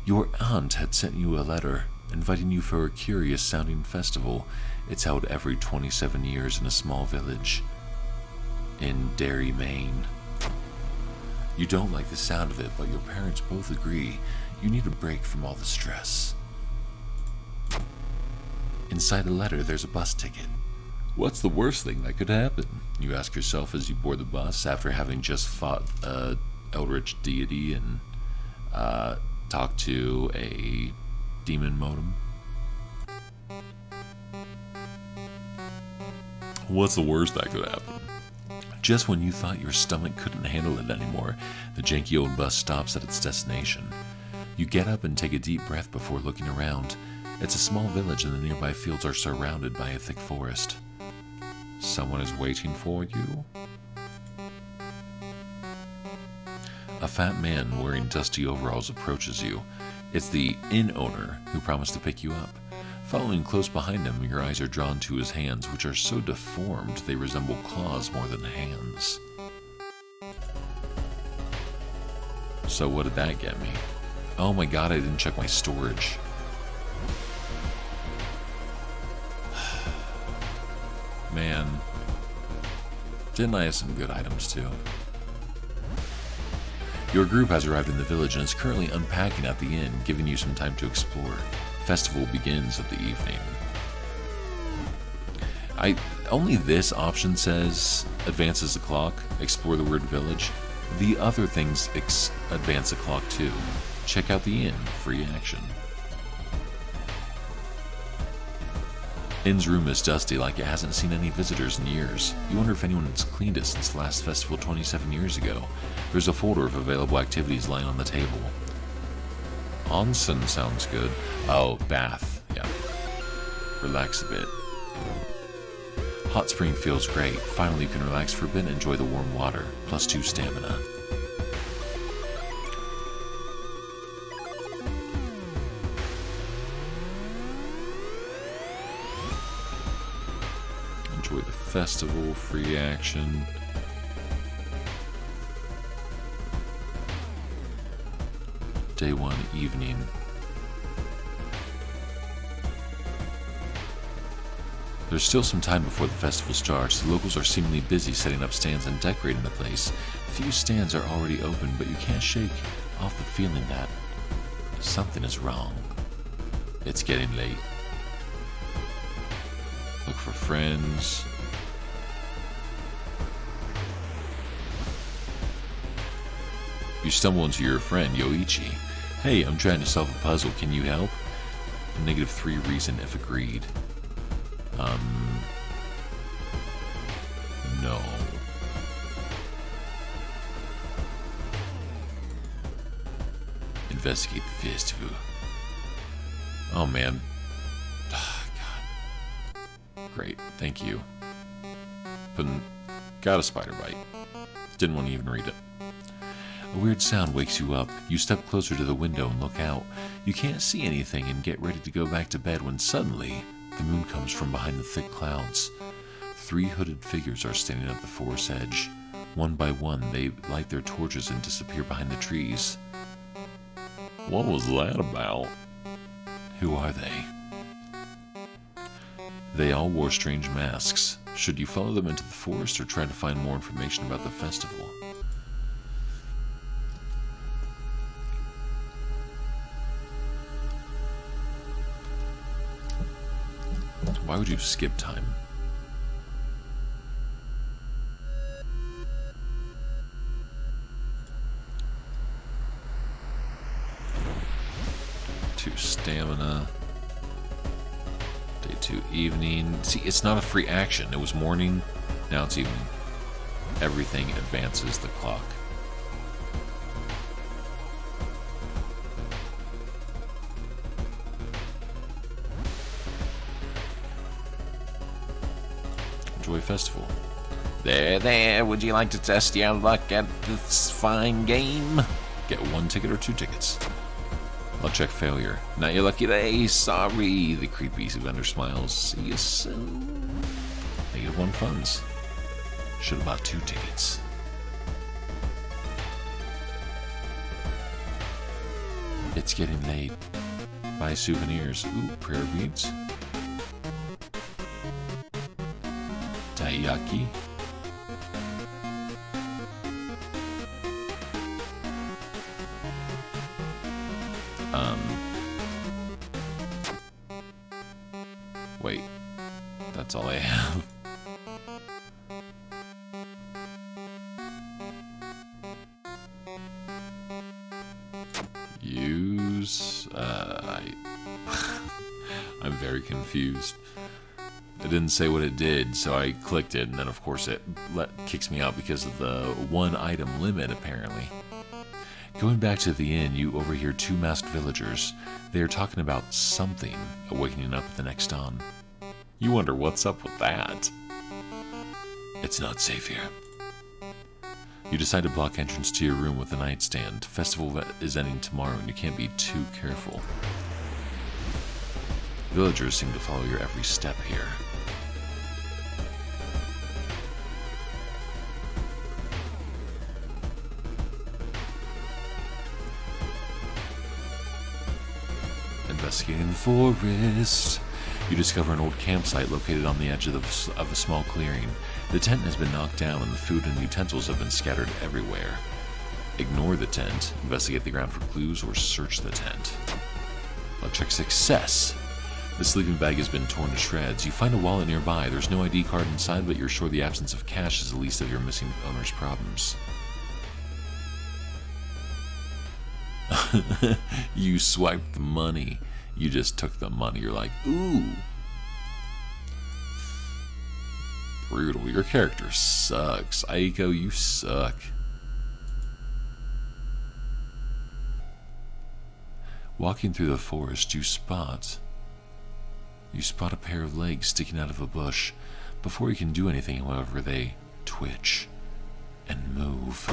Your aunt had sent you a letter inviting you for a curious-sounding festival. It's held every 27 years in a small village in Derry, Maine. You don't like the sound of it, but your parents both agree you need a break from all the stress. Inside the letter, there's a bus ticket. What's the worst thing that could happen? You ask yourself as you board the bus after having just fought a eldritch deity and talked to a demon modem. What's the worst that could happen? Just when you thought your stomach couldn't handle it anymore, the janky old bus stops at its destination. You get up and take a deep breath before looking around. It's a small village and the nearby fields are surrounded by a thick forest. Someone is waiting for you? A fat man wearing dusty overalls approaches you. It's the inn owner who promised to pick you up. Following close behind him, your eyes are drawn to his hands, which are so deformed they resemble claws more than hands. So what did that get me? Oh my god, I didn't check my storage. Man. Didn't I have some good items too? Your group has arrived in the village and is currently unpacking at the inn, giving you some time to explore. Festival begins of the evening. Only this option says advances the clock, explore the weird village. The other things advance the clock too. Check out the inn, free action. Inn's room is dusty, like it hasn't seen any visitors in years. You wonder if anyone's cleaned it since the last festival 27 years ago. There's a folder of available activities lying on the table. Onsen sounds good. Oh, bath. Yeah. Relax a bit. Hot spring feels great. Finally, you can relax for a bit and enjoy the warm water. +2 stamina. Enjoy the festival, free action. Day 1, evening. There's still some time before the festival starts. The locals are seemingly busy setting up stands and decorating the place. Few stands are already open, but you can't shake off the feeling that something is wrong. It's getting late. Look for friends. You stumble into your friend, Yoichi. Hey, I'm trying to solve a puzzle. Can you help? -3 reason if agreed. No. Investigate the festival. Oh man. Great, thank you. But got a spider bite. Didn't want to even read it. A weird sound wakes you up. You step closer to the window and look out. You can't see anything and get ready to go back to bed when suddenly the moon comes from behind the thick clouds. 3 hooded figures are standing at the forest edge. One by one, they light their torches and disappear behind the trees. What was that about? Who are they? They all wore strange masks. Should you follow them into the forest or try to find more information about the festival? Why would you skip time? Stamina. Day 2 evening. See, it's not a free action. It was morning, now it's evening. Everything advances the clock. Enjoy festival. There, would you like to test your luck at this fine game? Get 1 ticket or 2 tickets. I'll check failure. Not your lucky day. Sorry. The creepy vendor smiles. See you soon. -1 funds. Should have bought 2 tickets. It's getting late. Buy souvenirs. Ooh, prayer beads. Taiyaki. Wait, that's all I have. Use, I'm very confused. It didn't say what it did, so I clicked it, and then of course it kicks me out because of the 1 item limit, apparently. Going back to the inn, you overhear 2 masked villagers. They are talking about something awakening up at the next dawn. You wonder what's up with that. It's not safe here. You decide to block entrance to your room with a nightstand. Festival is ending tomorrow and you can't be too careful. Villagers seem to follow your every step here. Investigating the forest. You discover an old campsite located on the edge of a small clearing. The tent has been knocked down and the food and utensils have been scattered everywhere. Ignore the tent, investigate the ground for clues, or search the tent. Luck check success. The sleeping bag has been torn to shreds. You find a wallet nearby. There's no ID card inside, but you're sure the absence of cash is the least of your missing owner's problems. You swiped the money. You just took the money. You're like, ooh. Brutal. Your character sucks. Aiko, you suck. Walking through the forest, you spot a pair of legs sticking out of a bush. Before you can do anything, however, they twitch and move.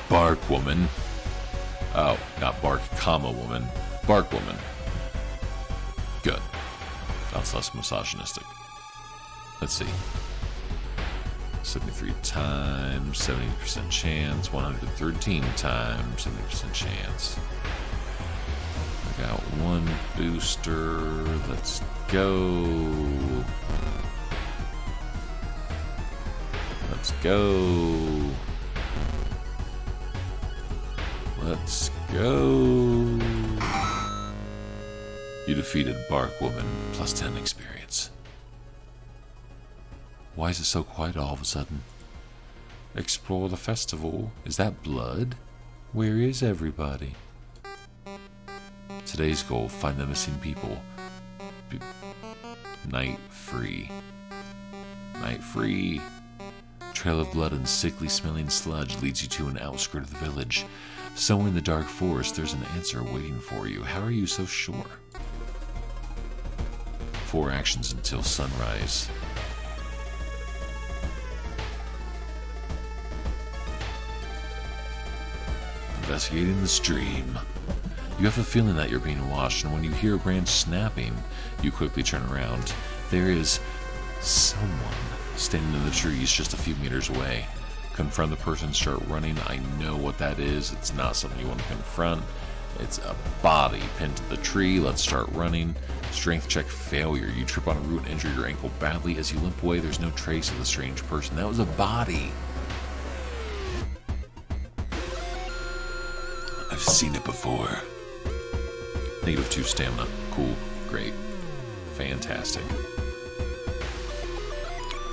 Bark woman. Oh, not bark, comma woman. Bark woman. Good. That's less misogynistic. Let's see. 73 times, 70% chance, 113 times, 70% chance. I got 1 booster. Let's go. Let's go. Let's go. You defeated Bark Woman, plus 10 experience. Why is it so quiet all of a sudden? Explore the festival. Is that blood? Where is everybody? Today's goal, find the missing people. Night free. Night free. Trail of blood and sickly smelling sludge leads you to an outskirt of the village. Somewhere in the dark forest, there's an answer waiting for you. How are you so sure? 4 actions until sunrise. Investigating the stream. You have a feeling that you're being watched, and when you hear a branch snapping, you quickly turn around. There is someone standing in the trees just a few meters away. Confront the person, start running. I know what that is. It's not something you want to confront. It's a body pinned to the tree. Let's start running. Strength check failure. You trip on a root and injure your ankle badly. As you limp away, there's no trace of the strange person. That was a body. I've seen it before. -2 stamina. Cool. Great. Fantastic.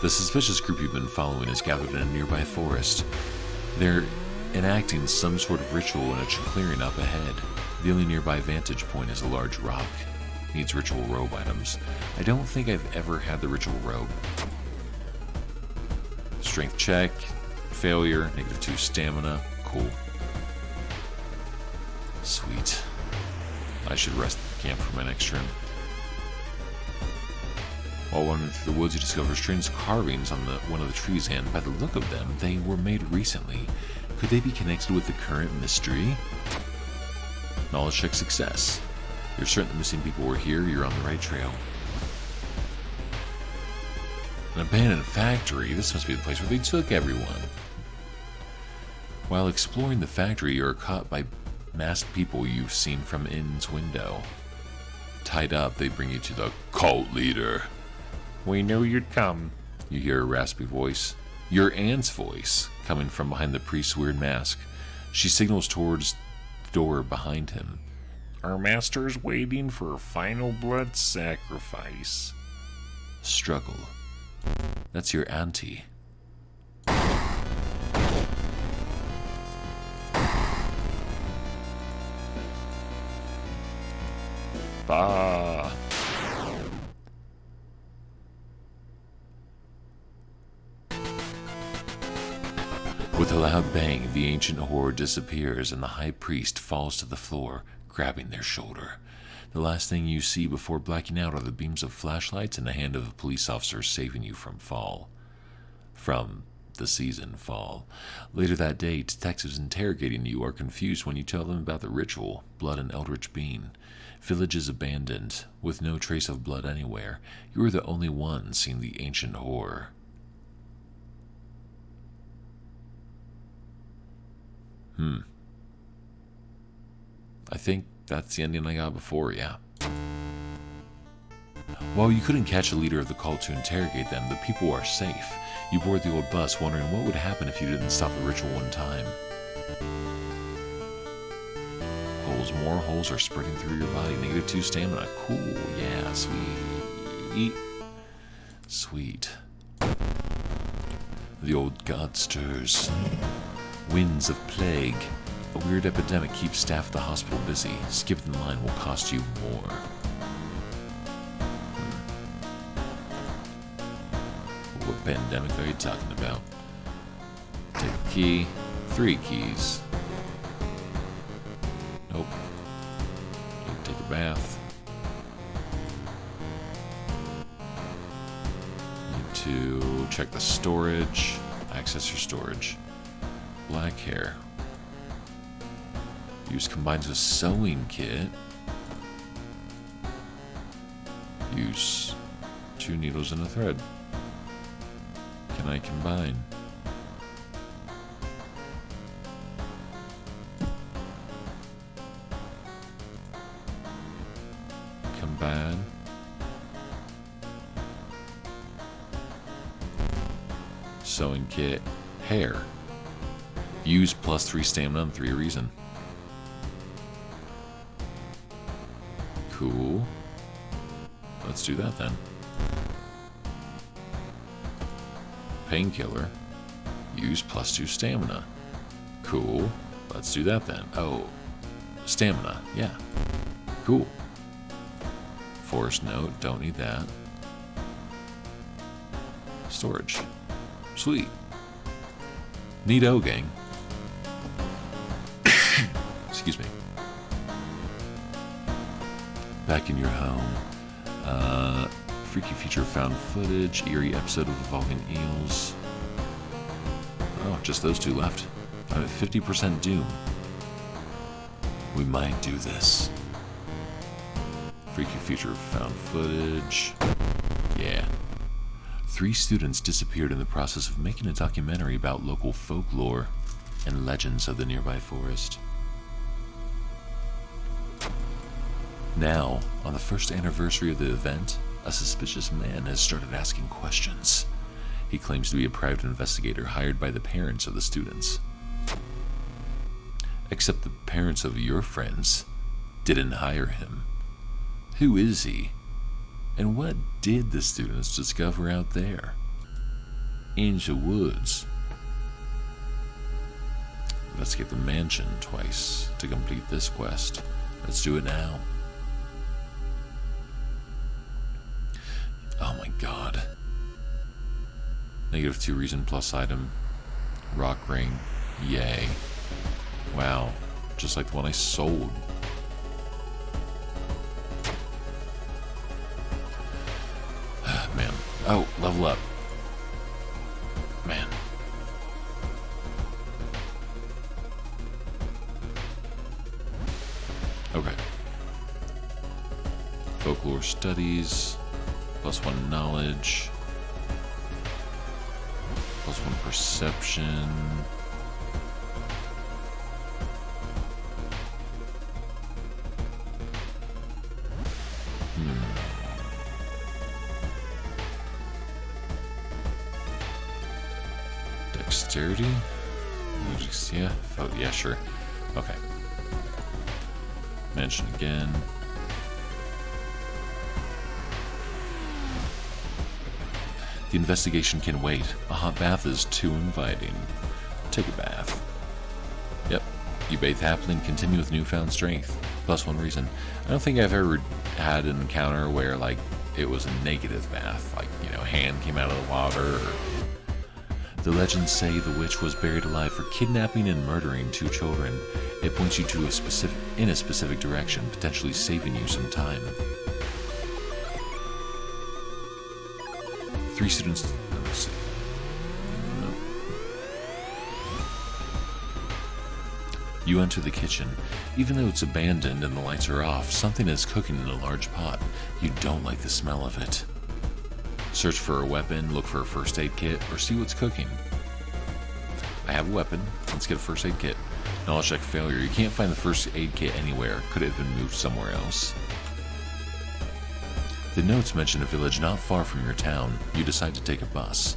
The suspicious group you've been following is gathered in a nearby forest. They're enacting some sort of ritual in a clearing up ahead. The only nearby vantage point is a large rock. Needs ritual robe items. I don't think I've ever had the ritual robe. Strength check. Failure. -2 stamina. Cool. Sweet. I should rest at the camp for my next turn. While wandering through the woods, you discover strange carvings on one of the trees, and by the look of them, they were made recently. Could they be connected with the current mystery? Knowledge check success. You're certain the missing people were here. You're on the right trail. An abandoned factory. This must be the place where they took everyone. While exploring the factory, you are caught by masked people you've seen from Inn's window. Tied up, they bring you to the cult leader. We knew you'd come. You hear a raspy voice. Your aunt's voice, coming from behind the priest's weird mask. She signals towards the door behind him. Our master's waiting for a final blood sacrifice. Struggle. That's your auntie. Bah. With a loud bang, the ancient horror disappears and the high priest falls to the floor, grabbing their shoulder. The last thing you see before blacking out are the beams of flashlights and the hand of a police officer saving you from fall. From the season fall. Later that day, detectives interrogating you are confused when you tell them about the ritual, blood and eldritch being. Village is abandoned, with no trace of blood anywhere. You are the only one seeing the ancient horror. I think that's the ending I got before, yeah. While you couldn't catch the leader of the cult to interrogate them, the people are safe. You board the old bus, wondering what would happen if you didn't stop the ritual in time. Holes. More holes are spreading through your body. -2 stamina. Cool. Yeah, sweet. Sweet. The old god stirs. Winds of plague. A weird epidemic keeps staff at the hospital busy. Skipping the line will cost you more. What pandemic are you talking about? Take a key. 3 keys. Nope. Need to take a bath. Need to check the storage. Access your storage. Black hair. Use combines with sewing kit. Use 2 needles and a thread. Can I combine? Combine. Sewing kit. Hair. Use +3 stamina and 3 reason. Cool. Let's do that then. Painkiller. Use +2 stamina. Cool. Let's do that then. Oh. Stamina. Yeah. Cool. Force note. Don't need that. Storage. Sweet. Neato, gang. Excuse me. Back in your home. Freaky feature found footage, eerie episode of Evolving Eels. Oh, just those two left. I'm at 50% Doom. We might do this. Freaky feature found footage. Yeah. 3 students disappeared in the process of making a documentary about local folklore and legends of the nearby forest. Now, on the first anniversary of the event, a suspicious man has started asking questions. He claims to be a private investigator hired by the parents of the students. Except the parents of your friends didn't hire him. Who is he? And what did the students discover out there? In the woods. Investigate the mansion twice to complete this quest. Let's do it now. Oh my god. -2 reason plus item. Rock ring. Yay. Wow. Just like the one I sold. Man. Oh, level up. Man. Okay. Folklore studies. +1 knowledge. +1 perception. Dexterity? Yeah. Oh, yeah, sure. Okay. Mention again. The investigation can wait. A hot bath is too inviting. Take a bath. Yep. You bathe happily and continue with newfound strength. +1 reason. I don't think I've ever had an encounter where, like, it was a negative bath. Like, you know, hand came out of the water. The legends say the witch was buried alive for kidnapping and murdering 2 children. It points you to in a specific direction, potentially saving you some time. 3 students. Let me see. No. You enter the kitchen. Even though it's abandoned and the lights are off, something is cooking in a large pot. You don't like the smell of it. Search for a weapon, look for a first aid kit, or see what's cooking. I have a weapon. Let's get a first aid kit. Knowledge check failure. You can't find the first aid kit anywhere. Could it have been moved somewhere else? The notes mention a village not far from your town. You decide to take a bus.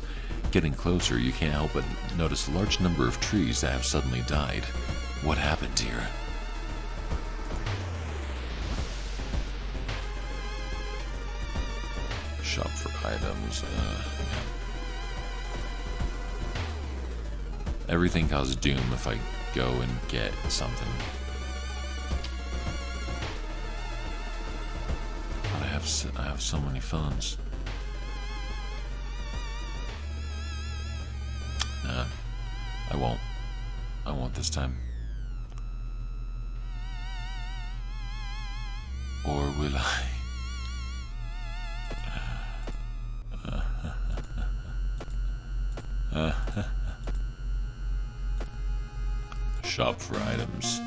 Getting closer, you can't help but notice a large number of trees that have suddenly died. What happened here? Shop for items. Yeah. Everything causes doom if I go and get something. But I have so many funds. Nah, I won't. I won't this time. Or will I? Shop for items.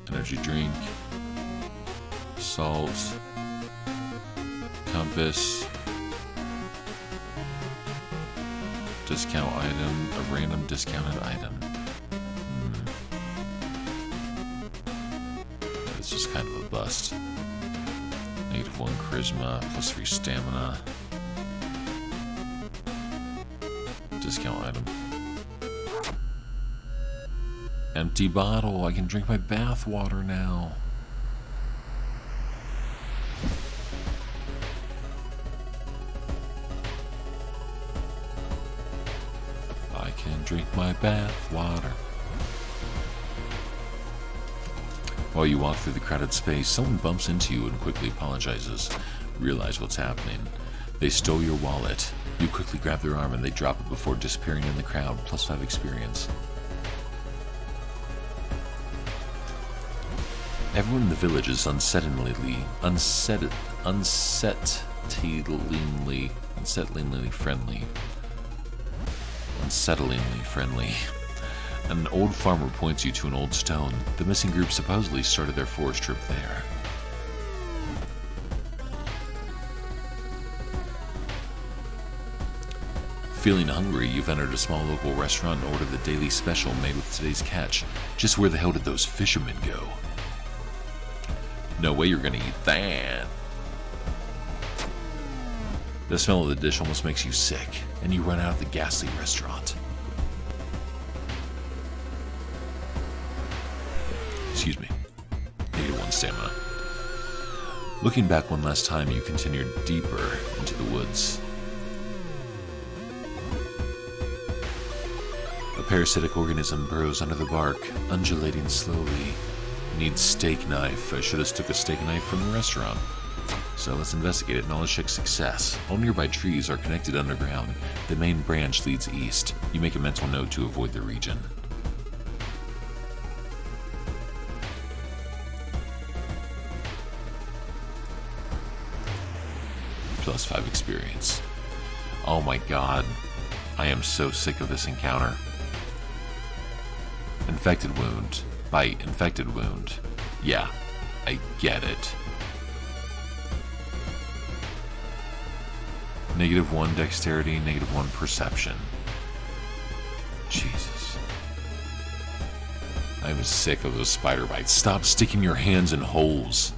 Energy drink. Salt. Compass. Discount item. A random discounted item. It's just kind of a bust. -1 charisma, +3 stamina. Discount item. Empty bottle. I can drink my bath water now. I can drink my bath water. While you walk through the crowded space, someone bumps into you and quickly apologizes. Realize what's happening. They stole your wallet. You quickly grab their arm and they drop it before disappearing in the crowd. +5 experience. Everyone in the village is unsettlingly friendly. An old farmer points you to an old stone. The missing group supposedly started their forest trip there. Feeling hungry, you've entered a small local restaurant and ordered the daily special made with today's catch. Just where the hell did those fishermen go? No way you're gonna eat that. The smell of the dish almost makes you sick, and you run out of the ghastly restaurant. Excuse me. -1 stamina. Looking back one last time, you continued deeper into the woods. A parasitic organism burrows under the bark, undulating slowly. Needs steak knife. I should have took a steak knife from the restaurant. So let's investigate it. Knowledge check success. All nearby trees are connected underground. The main branch leads east. You make a mental note to avoid the region. +5 experience. Oh my god. I am so sick of this encounter. Infected wound. Bite. Infected wound. Yeah, I get it. -1 dexterity, -1 perception. Jesus. I'm sick of those spider bites. Stop sticking your hands in holes.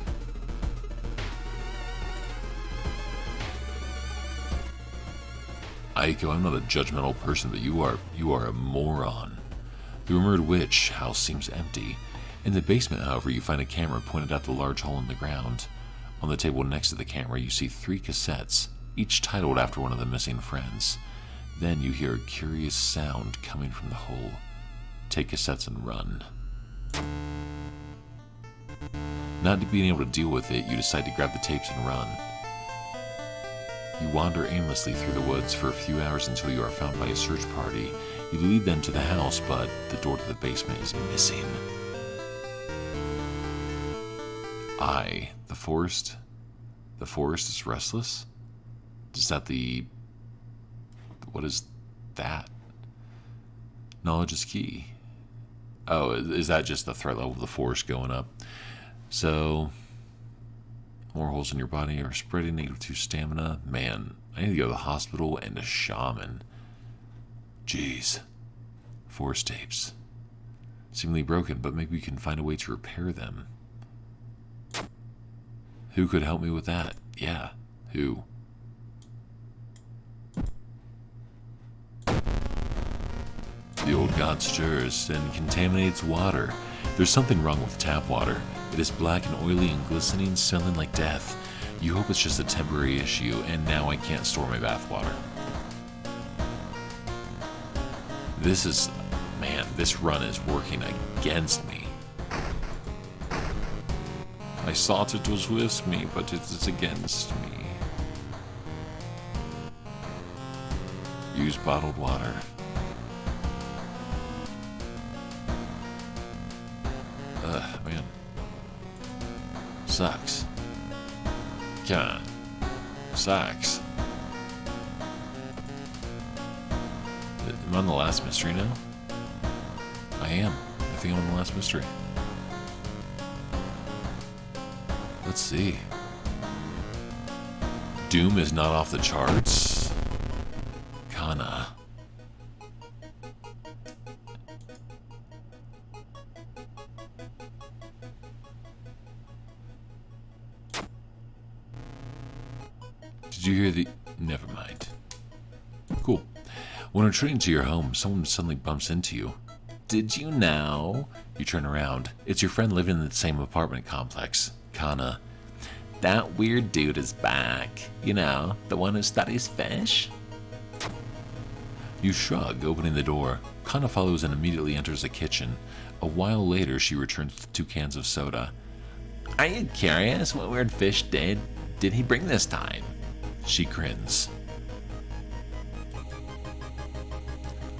Aiko, I'm not a judgmental person, but you are a moron. The rumored witch house seems empty. In the basement, however, you find a camera pointed out the large hole in the ground. On the table next to the camera, you see 3 cassettes, each titled after one of the missing friends. Then you hear a curious sound coming from the hole. Take cassettes and run. Not being able to deal with it, you decide to grab the tapes and run. You wander aimlessly through the woods for a few hours until you are found by a search party. You lead them to the house, but the door to the basement is missing. The forest? The forest is restless? Is that the... What is that? Knowledge is key. Oh, is that just the threat level of the forest going up? So... More holes in your body are spreading, -2 stamina. Man, I need to go to the hospital and a shaman. Jeez. Forest tapes. Seemingly broken, but maybe we can find a way to repair them. Who could help me with that? Yeah, who? The old god stirs and contaminates water. There's something wrong with tap water. It is black and oily and glistening, smelling like death. You hope it's just a temporary issue, and now I can't store my bathwater. This is... Man, this run is working against me. I thought it was with me, but it is against me. Use bottled water. Ugh, man. Sucks. God. Sucks. Am I on the last mystery now? I am. I think I'm on the last mystery. Let's see. Doom is not off the charts? Kana. Did you hear the... Never mind. Cool. When returning to your home, someone suddenly bumps into you. Did you know? You turn around. It's your friend living in the same apartment complex. Kana. That weird dude is back. You know, the one who studies fish? You shrug, opening the door. Kana follows and immediately enters the kitchen. A while later, she returns with 2 cans of soda. Are you curious what weird fish did he bring this time? She grins.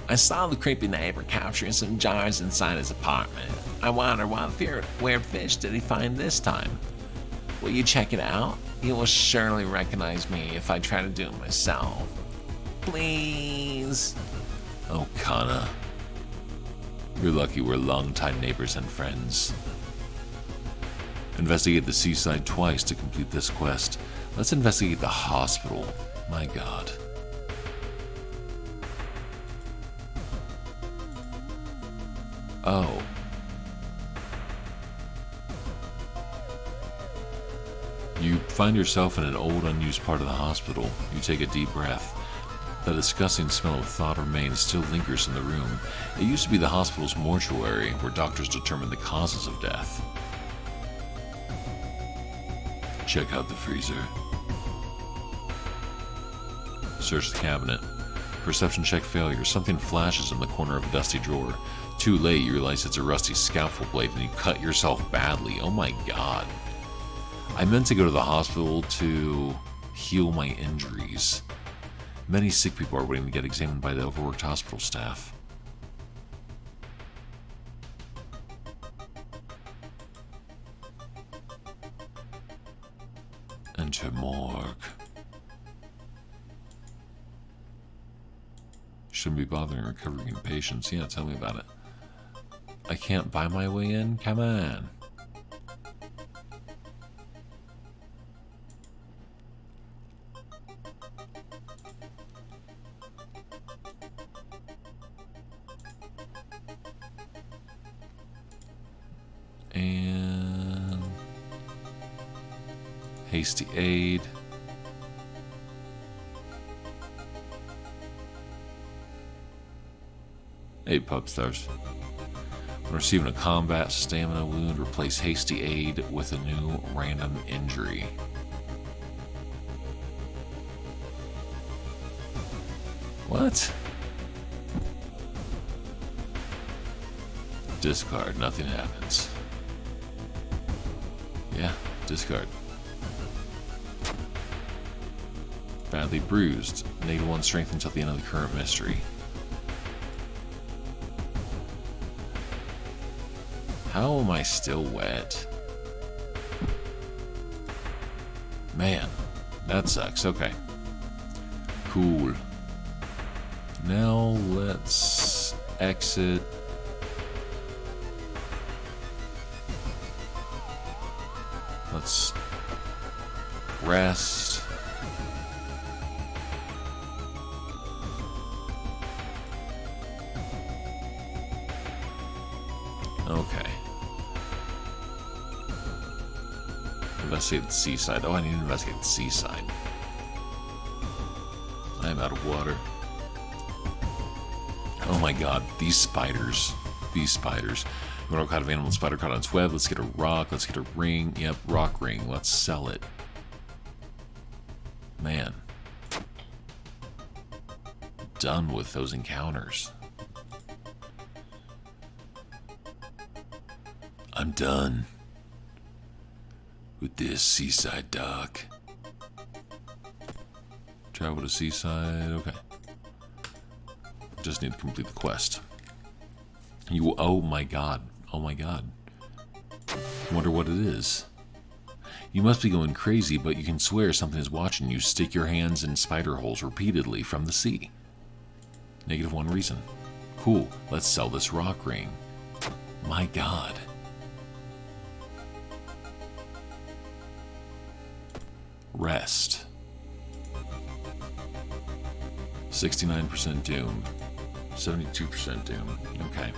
I saw the creepy neighbor capturing some jars inside his apartment. I wonder what weird fish did he find this time? Will you check it out? You will surely recognize me if I try to do it myself. Please. Oh, Kana. You're lucky we're longtime neighbors and friends. Investigate the seaside twice to complete this quest. Let's investigate the hospital. My god. Oh. You find yourself in an old, unused part of the hospital. You take a deep breath. The disgusting smell of thawed remains still lingers in the room. It used to be the hospital's mortuary, where doctors determined the causes of death. Check out the freezer. Search the cabinet. Perception check failure. Something flashes in the corner of a dusty drawer. Too late, you realize it's a rusty scalpel blade and you cut yourself badly. Oh my god. I meant to go to the hospital to heal my injuries. Many sick people are waiting to get examined by the overworked hospital staff. Enter morgue. Shouldn't be bothering recovering patients. Yeah, tell me about it. I can't buy my way in? Come on. And hasty aid. Hey, pub stars. When receiving a combat stamina wound, replace hasty aid with a new random injury. What? Discard, nothing happens. Yeah, discard. Badly bruised. Negative 1 strength until the end of the current mystery. How am I still wet? Man, that sucks. Okay. Cool. Now let's exit. Let's rest. Okay. Investigate the seaside. Oh, I need to investigate the seaside. I am out of water. Oh my god, these spiders. These spiders. You want to kind of animal spider caught on its web? Let's get a rock. Let's get a ring. Yep, rock ring. Let's sell it. Man. Done with those encounters. I'm done with this seaside dock. Travel to seaside. Okay. Just need to complete the quest. You. Oh my god. Oh my god. Wonder what it is. You must be going crazy, but you can swear something is watching you. Stick your hands in spider holes repeatedly from the sea. Negative 1 reason. Cool. Let's sell this rock ring. My god. Rest. 69% doom. 72% doom. Okay.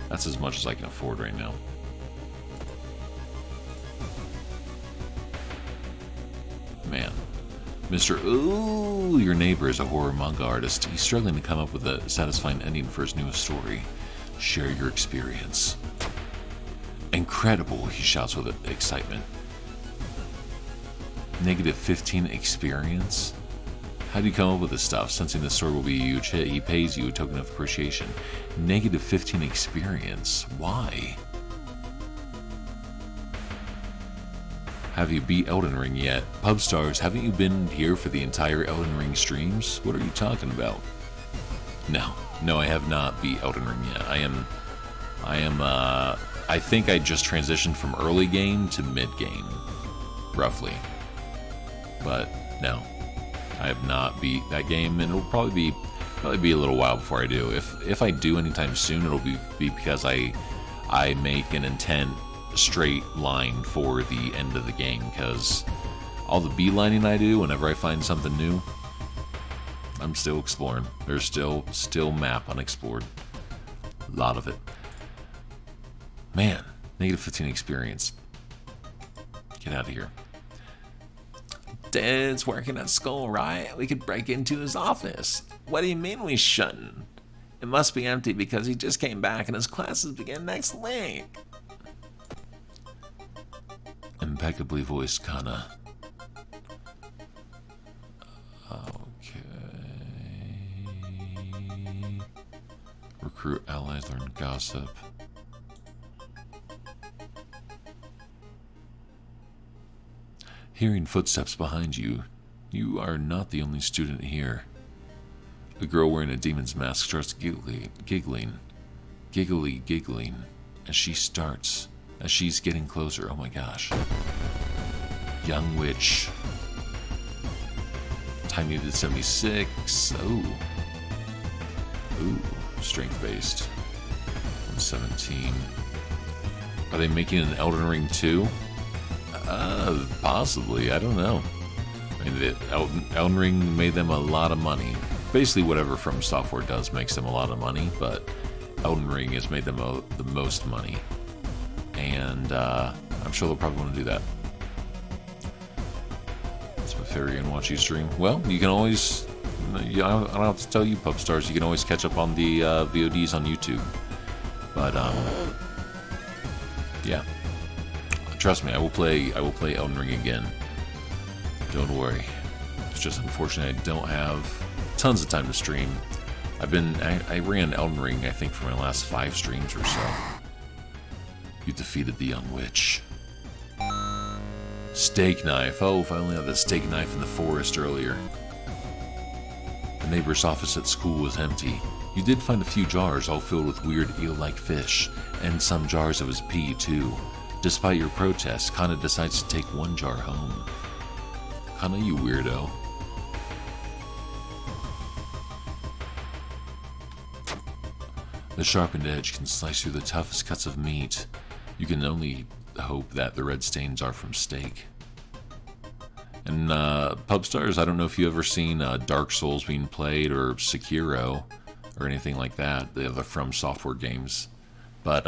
That's as much as I can afford right now. Man. Mr. Ooh, your neighbor is a horror manga artist. He's struggling to come up with a satisfying ending for his newest story. Share your experience. Incredible, he shouts with excitement. Negative 15 experience? How do you come up with this stuff? Sensing this story will be a huge hit, he pays you a token of appreciation. Negative 15 experience. Why? Have you beat Elden Ring yet? Pub stars, haven't you been here for the entire Elden Ring streams? What are you talking about? No, No, I have not beat Elden Ring yet. I think I just transitioned from early game to mid game, roughly. But no, I have not beat that game, and it'll probably be a little while before I do. If I do anytime soon, it'll be because I make an intent straight line for the end of the game, because all the beelining I do whenever I find something new, I'm still exploring. There's still map unexplored. A lot of it. Man, negative 15 experience. Get out of here. Dad's working at school, right? We could break into his office. What do you mean we shouldn't? It must be empty because he just came back and his classes begin next week. Impeccably voiced Kana. Okay. Recruit allies, learn gossip. Hearing footsteps behind you, you are not the only student here. A girl wearing a demon's mask starts giggling, as she's getting closer. Oh my gosh. Young witch. Time needed 76. Oh. Ooh, strength based. 117. Are they making an Elden Ring 2? Possibly. I don't know. I mean, Elden Ring made them a lot of money. Basically, whatever From Software does makes them a lot of money, but Elden Ring has made them the most money. And I'm sure they'll probably want to do that. So if you're going to watch you stream, well, you can always... I don't have to tell you, Pub Stars, you can always catch up on the VODs on YouTube. But, yeah. Trust me, I will play Elden Ring again. Don't worry. It's just unfortunate I don't have tons of time to stream. I ran Elden Ring, I think, for my last 5 streams or so. You defeated the young witch. Steak knife. Oh, if I only had the steak knife in the forest earlier. The neighbor's office at school was empty. You did find a few jars all filled with weird eel-like fish, and some jars of his pee, too. Despite your protests, Kana decides to take one jar home. Kana, you weirdo. The sharpened edge can slice through the toughest cuts of meat. You can only hope that the red stains are from steak. And Pub Stars, I don't know if you ever seen Dark Souls being played or Sekiro or anything like that, the other From Software games. But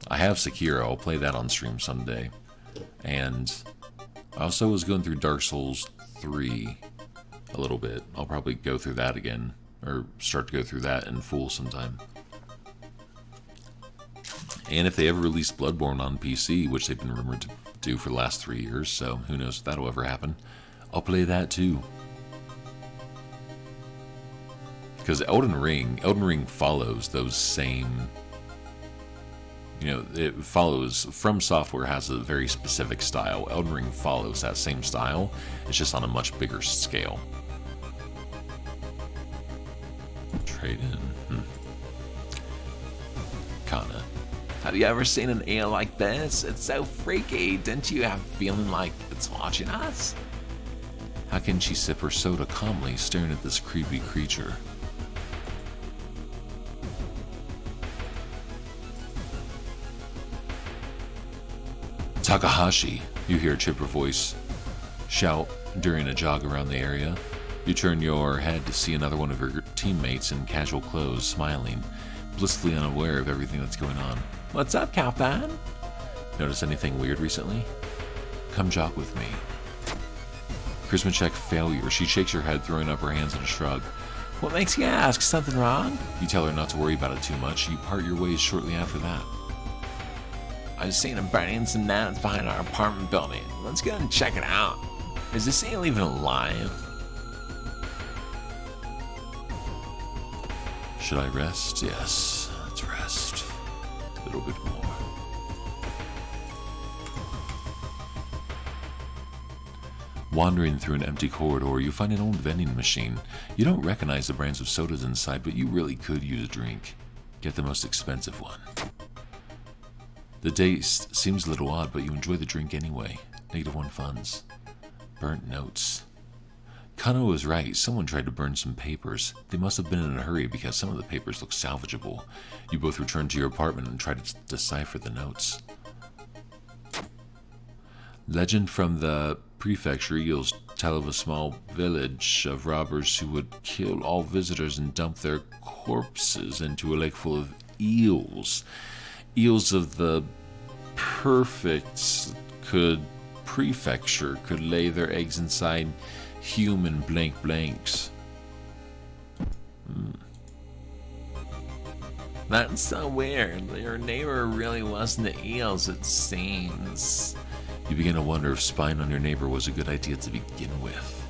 I have Sekiro. I'll play that on stream someday. And I also was going through Dark Souls 3 a little bit. I'll probably go through that again, or start to go through that in full sometime. And if they ever release Bloodborne on PC, which they've been rumored to do for the last 3 years, so who knows if that'll ever happen, I'll play that too. Because Elden Ring follows those same... You know, it follows... From Software has a very specific style. Elden Ring follows that same style. It's just on a much bigger scale. Trade in. Kana. Have you ever seen an eel like this? It's so freaky. Didn't you have a feeling like it's watching us? How can she sip her soda calmly, staring at this creepy creature? Takahashi, you hear a chipper voice shout during a jog around the area. You turn your head to see another one of your teammates in casual clothes, smiling, blissfully unaware of everything that's going on. What's up, Captain? Notice anything weird recently? Come jog with me. Charisma check failure. She shakes her head, throwing up her hands in a shrug. What makes you ask? Something wrong? You tell her not to worry about it too much. You part your ways shortly after that. I've seen him burning some nuts behind our apartment building. Let's go and check it out. Is this eel even alive? Should I rest? Yes, let's rest. A little bit more. Wandering through an empty corridor, you find an old vending machine. You don't recognize the brands of sodas inside, but you really could use a drink. Get the most expensive one. The taste seems a little odd, but you enjoy the drink anyway. -1 funds. Burnt notes. Kano was right. Someone tried to burn some papers. They must have been in a hurry because some of the papers look salvageable. You both return to your apartment and try to decipher the notes. Legend from the prefecture Eels tell of a small village of robbers who would kill all visitors and dump their corpses into a lake full of eels. Eels of the prefecture could lay their eggs inside human blanks. That's so weird. Your neighbor really wasn't the eels, it seems. You begin to wonder if spying on your neighbor was a good idea to begin with.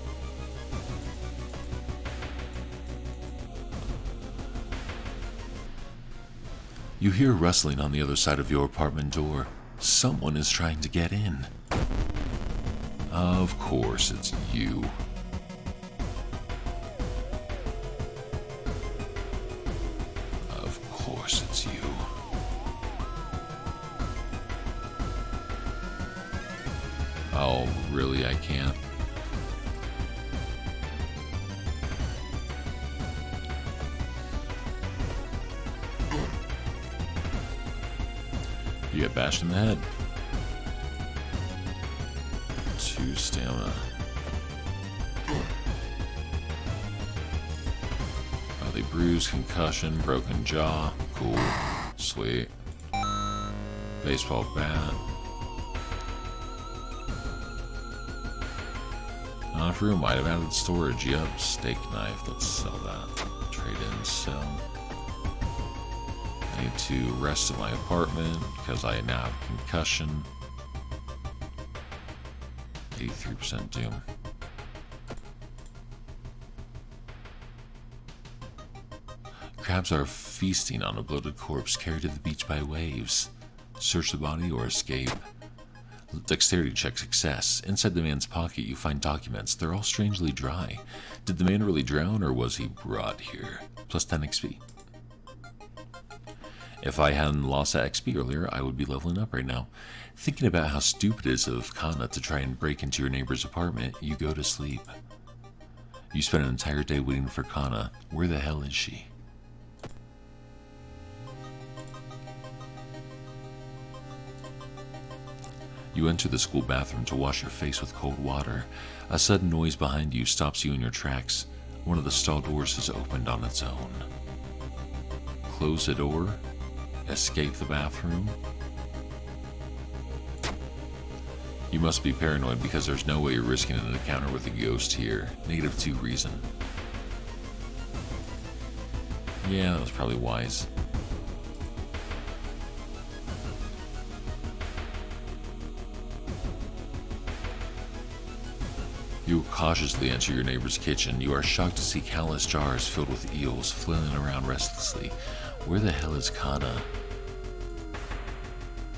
You hear rustling on the other side of your apartment door. Someone is trying to get in. Of course, it's you. Of course, it's you. Oh, really? I can't? You get bashed in the head. 2 stamina. Badly bruised, concussion, broken jaw. Cool. Sweet. Baseball bat. Not enough room. Might have added storage. Yep. Steak knife. Let's sell that. Trade in, sell. I need to rest at my apartment because I now have concussion. 83% doom. Crabs are feasting on a bloated corpse carried to the beach by waves. Search the body or escape. Dexterity check success. Inside the man's pocket you find documents. They're all strangely dry. Did the man really drown or was he brought here? Plus 10 XP. If I hadn't lost that XP earlier, I would be leveling up right now. Thinking about how stupid it is of Kana to try and break into your neighbor's apartment, you go to sleep. You spend an entire day waiting for Kana. Where the hell is she? You enter the school bathroom to wash your face with cold water. A sudden noise behind you stops you in your tracks. One of the stall doors has opened on its own. Close the door. Escape the bathroom. You must be paranoid because there's no way you're risking an encounter with a ghost here. -2 reason. Yeah, that was probably wise. You cautiously enter your neighbor's kitchen. You are shocked to see countless jars filled with eels flailing around restlessly. Where the hell is Kana?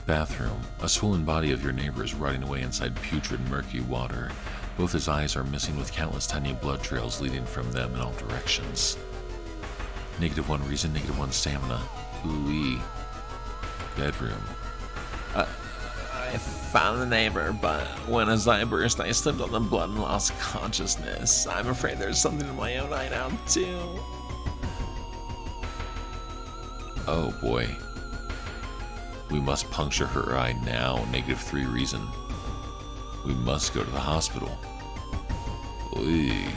Bathroom. A swollen body of your neighbor is rotting away inside putrid, murky water. Both his eyes are missing with countless tiny blood trails leading from them in all directions. -1 reason, -1 stamina. Ooh-wee. Bedroom. I found the neighbor, but when his eye burst, I slipped on the blood and lost consciousness. I'm afraid there's something in my own eye now, too. Oh boy. We must puncture her eye now. -3 reason. We must go to the hospital. Oy.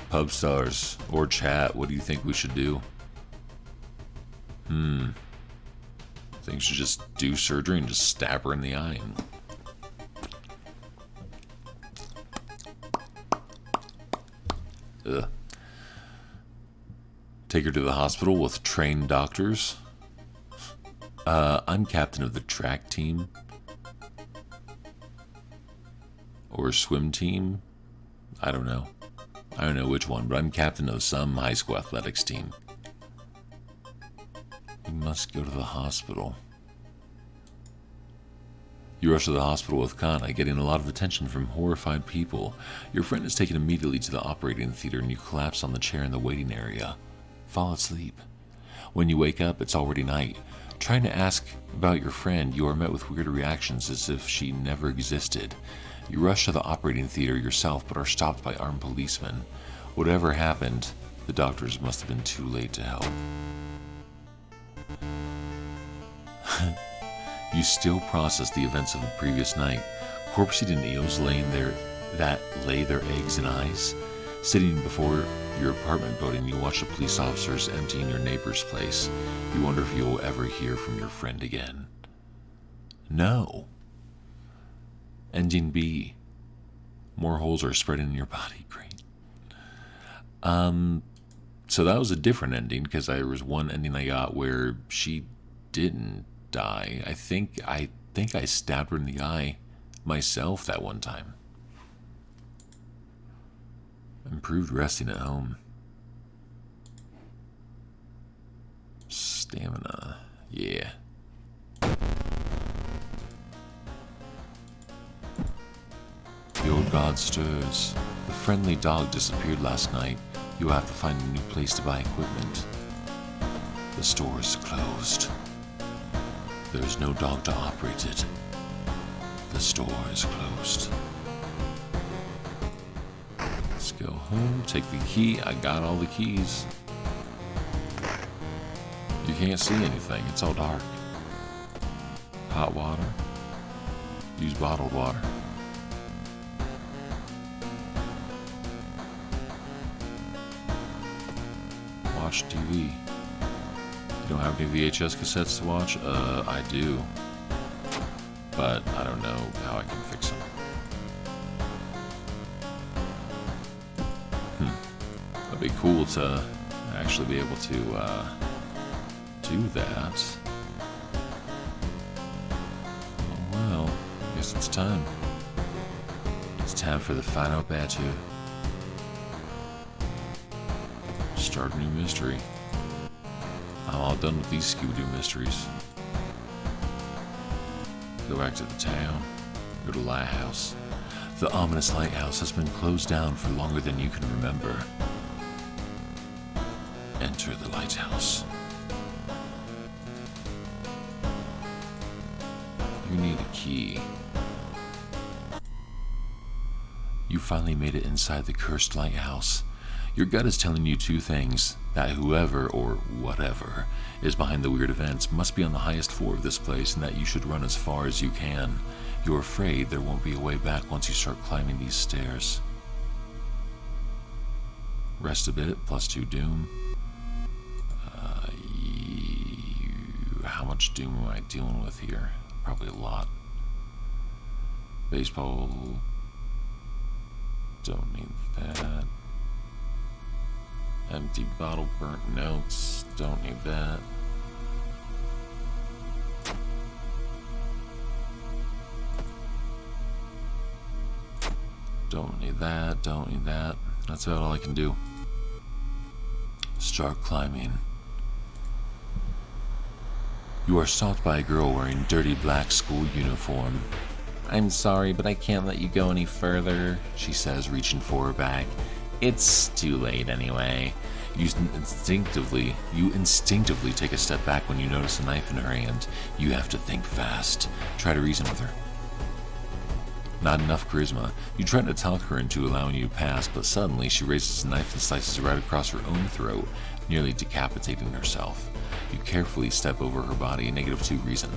Pub stars or chat, what do you think we should do? I think we should just do surgery and just stab her in the eye. Ugh. Take her to the hospital with trained doctors. I'm captain of the track team. Or swim team. I don't know. I don't know which one, but I'm captain of some high school athletics team. We must go to the hospital. You rush to the hospital with Kana, getting a lot of attention from horrified people. Your friend is taken immediately to the operating theater and you collapse on the chair in the waiting area. Fall asleep. When you wake up, it's already night. Trying to ask about your friend, you are met with weird reactions as if she never existed. You rush to the operating theater yourself but are stopped by armed policemen. Whatever happened, the doctors must have been too late to help. You still process the events of the previous night. Corpse-eaten eels laying there that lay their eggs in eyes. Sitting before your apartment building, you watch the police officers emptying your neighbor's place. You wonder if you'll ever hear from your friend again. No. Ending B. More holes are spread in your body. Great. So that was a different ending because there was one ending I got where she didn't die. I think I stabbed her in the eye myself that one time. Improved resting at home. Stamina. Yeah. The old god stirs. The friendly dog disappeared last night. You will have to find a new place to buy equipment. The store is closed. There is no dog to operate it. The store is closed. Let's go home, take the key. I got all the keys. You can't see anything, it's all dark. Hot water. Use bottled water. Watch TV. You don't have any VHS cassettes to watch? I do. But I don't know how I can fix them. That'd be cool to actually be able to do that. Oh well, I guess it's time. It's time for the final battle. Start a new mystery. I'm all done with these Scooby-Doo mysteries. Go back to the town. Go to the lighthouse. The ominous lighthouse has been closed down for longer than you can remember. Enter the lighthouse. You need a key. You finally made it inside the cursed lighthouse. Your gut is telling you two things: that whoever, or whatever, is behind the weird events must be on the highest floor of this place and that you should run as far as you can. You're afraid there won't be a way back once you start climbing these stairs. Rest a bit, +2 doom. How much doom am I dealing with here? Probably a lot. Baseball. Don't need that. Empty bottle, burnt notes. Don't need that. Don't need that. Don't need that. That's about all I can do. Start climbing. You are stopped by a girl wearing dirty black school uniform. I'm sorry, but I can't let you go any further, she says, reaching for her bag. It's too late anyway. You instinctively take a step back when you notice a knife in her hand. You have to think fast. Try to reason with her. Not enough charisma. You try to talk her into allowing you to pass, but suddenly she raises a knife and slices it right across her own throat, nearly decapitating herself. You carefully step over her body, -2 reason.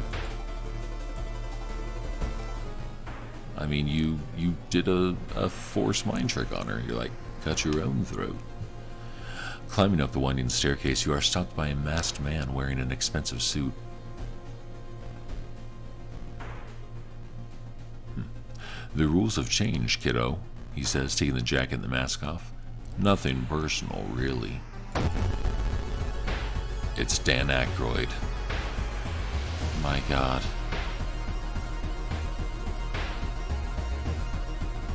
I mean, you did a force mind trick on her. You're like, cut your own throat. Climbing up the winding staircase, you are stopped by a masked man wearing an expensive suit. The rules have changed, kiddo, he says, taking the jacket and the mask off. Nothing personal, really. It's Dan Aykroyd. My God.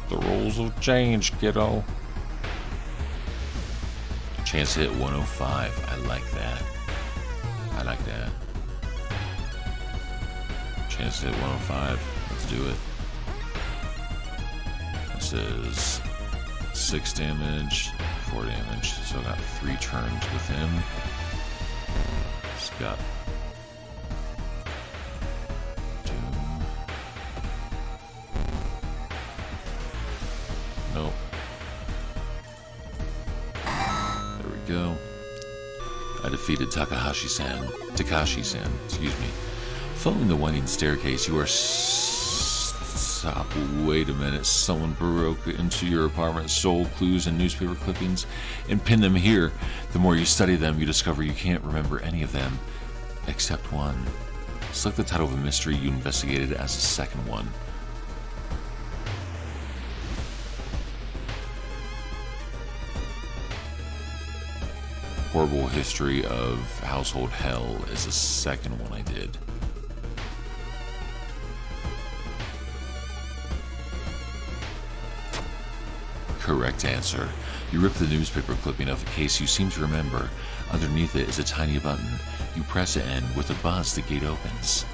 The rules have changed, kiddo. Chance to hit 105. I like that. I like that. Chance to hit 105. Let's do it. This is 6 damage, 4 damage. So I got 3 turns with him. He's got Doom. Nope. There we go. I defeated Takashi-san, excuse me. Following the winding staircase, you are stop. Wait a minute. Someone broke into your apartment, stole clues and newspaper clippings, and pinned them here. The more you study them, you discover you can't remember any of them, except one. Select the title of a mystery you investigated as the second one. Horrible History of Household Hell is the second one I did. Correct answer. You rip the newspaper clipping of a case you seem to remember. Underneath it is a tiny button. You press it and with a buzz the gate opens.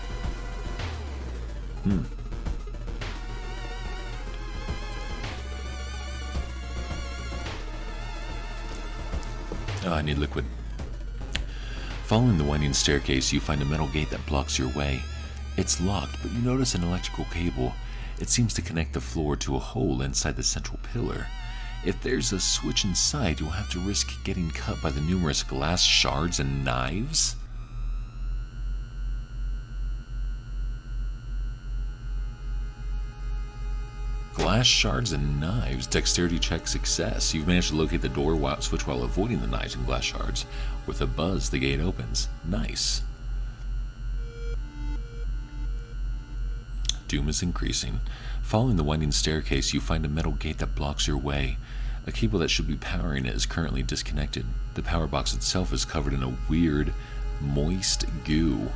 Oh, I need liquid. Following the winding staircase, you find a metal gate that blocks your way. It's locked, but you notice an electrical cable. It seems to connect the floor to a hole inside the central pillar. If there's a switch inside, you'll have to risk getting cut by the numerous glass shards and knives. Glass shards and knives. Dexterity check success. You've managed to locate the door switch while avoiding the knives and glass shards. With a buzz, the gate opens. Nice. Doom is increasing. Following the winding staircase, you find a metal gate that blocks your way. A cable that should be powering it is currently disconnected. The power box itself is covered in a weird, moist goo.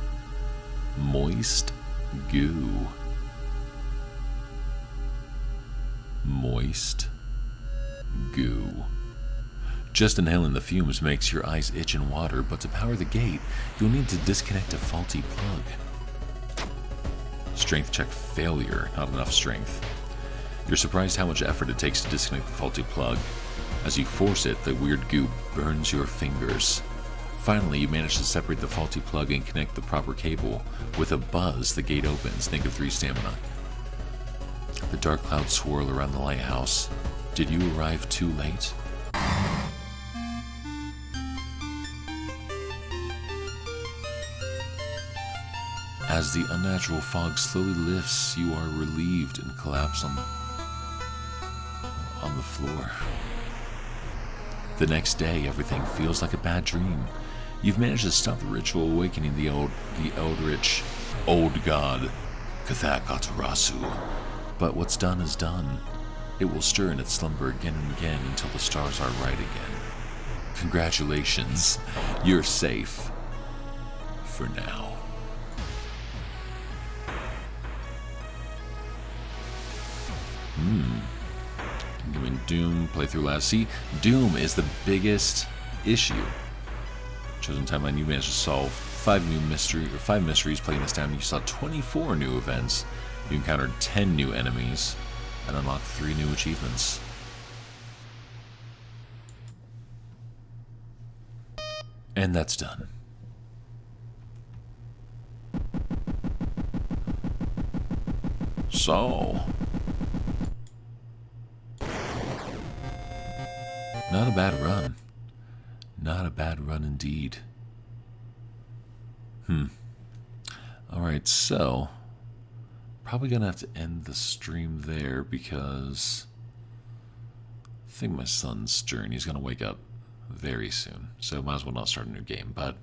Moist goo. Moist goo. Just inhaling the fumes makes your eyes itch and water, but to power the gate, you'll need to disconnect a faulty plug. Strength check failure, not enough strength. You're surprised how much effort it takes to disconnect the faulty plug. As you force it, the weird goo burns your fingers. Finally, you manage to separate the faulty plug and connect the proper cable. With a buzz, the gate opens. Think of 3 stamina. The dark clouds swirl around the lighthouse. Did you arrive too late? As the unnatural fog slowly lifts, you are relieved and collapse on the floor. The next day, everything feels like a bad dream. You've managed to stop the ritual awakening the eldritch old god, Kathak Atarasu. But what's done is done. It will stir in its slumber again and again until the stars are right again. Congratulations, you're safe. For now. Doing Doom playthrough last. See, Doom is the biggest issue. Chosen timeline, you managed to solve 5 mysteries playing this time. You saw 24 new events. You encountered 10 new enemies and unlocked 3 new achievements. And that's done. So, not a bad run. Not a bad run indeed. Alright, so probably gonna have to end the stream there because I think my son's stirring. He's gonna wake up very soon, so might as well not start a new game. But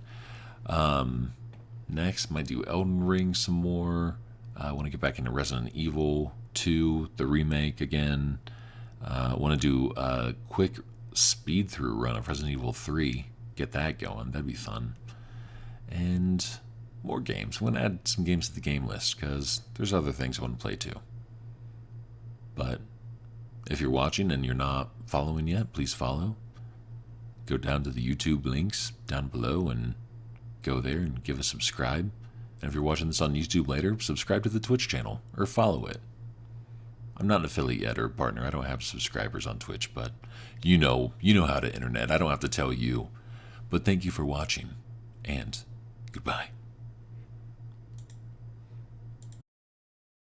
next, might do Elden Ring some more. I want to get back into Resident Evil 2, the remake again. I want to do a quick speed through run of Resident Evil 3. Get that going. That'd be fun. And more games. I want to add some games to the game list because there's other things I want to play too. But if you're watching and you're not following yet, please follow. Go down to the YouTube links down below and go there and give a subscribe. And if you're watching this on YouTube later, subscribe to the Twitch channel or follow it. I'm not an affiliate yet or a partner. I don't have subscribers on Twitch, but you know how to internet. I don't have to tell you. But thank you for watching, and goodbye.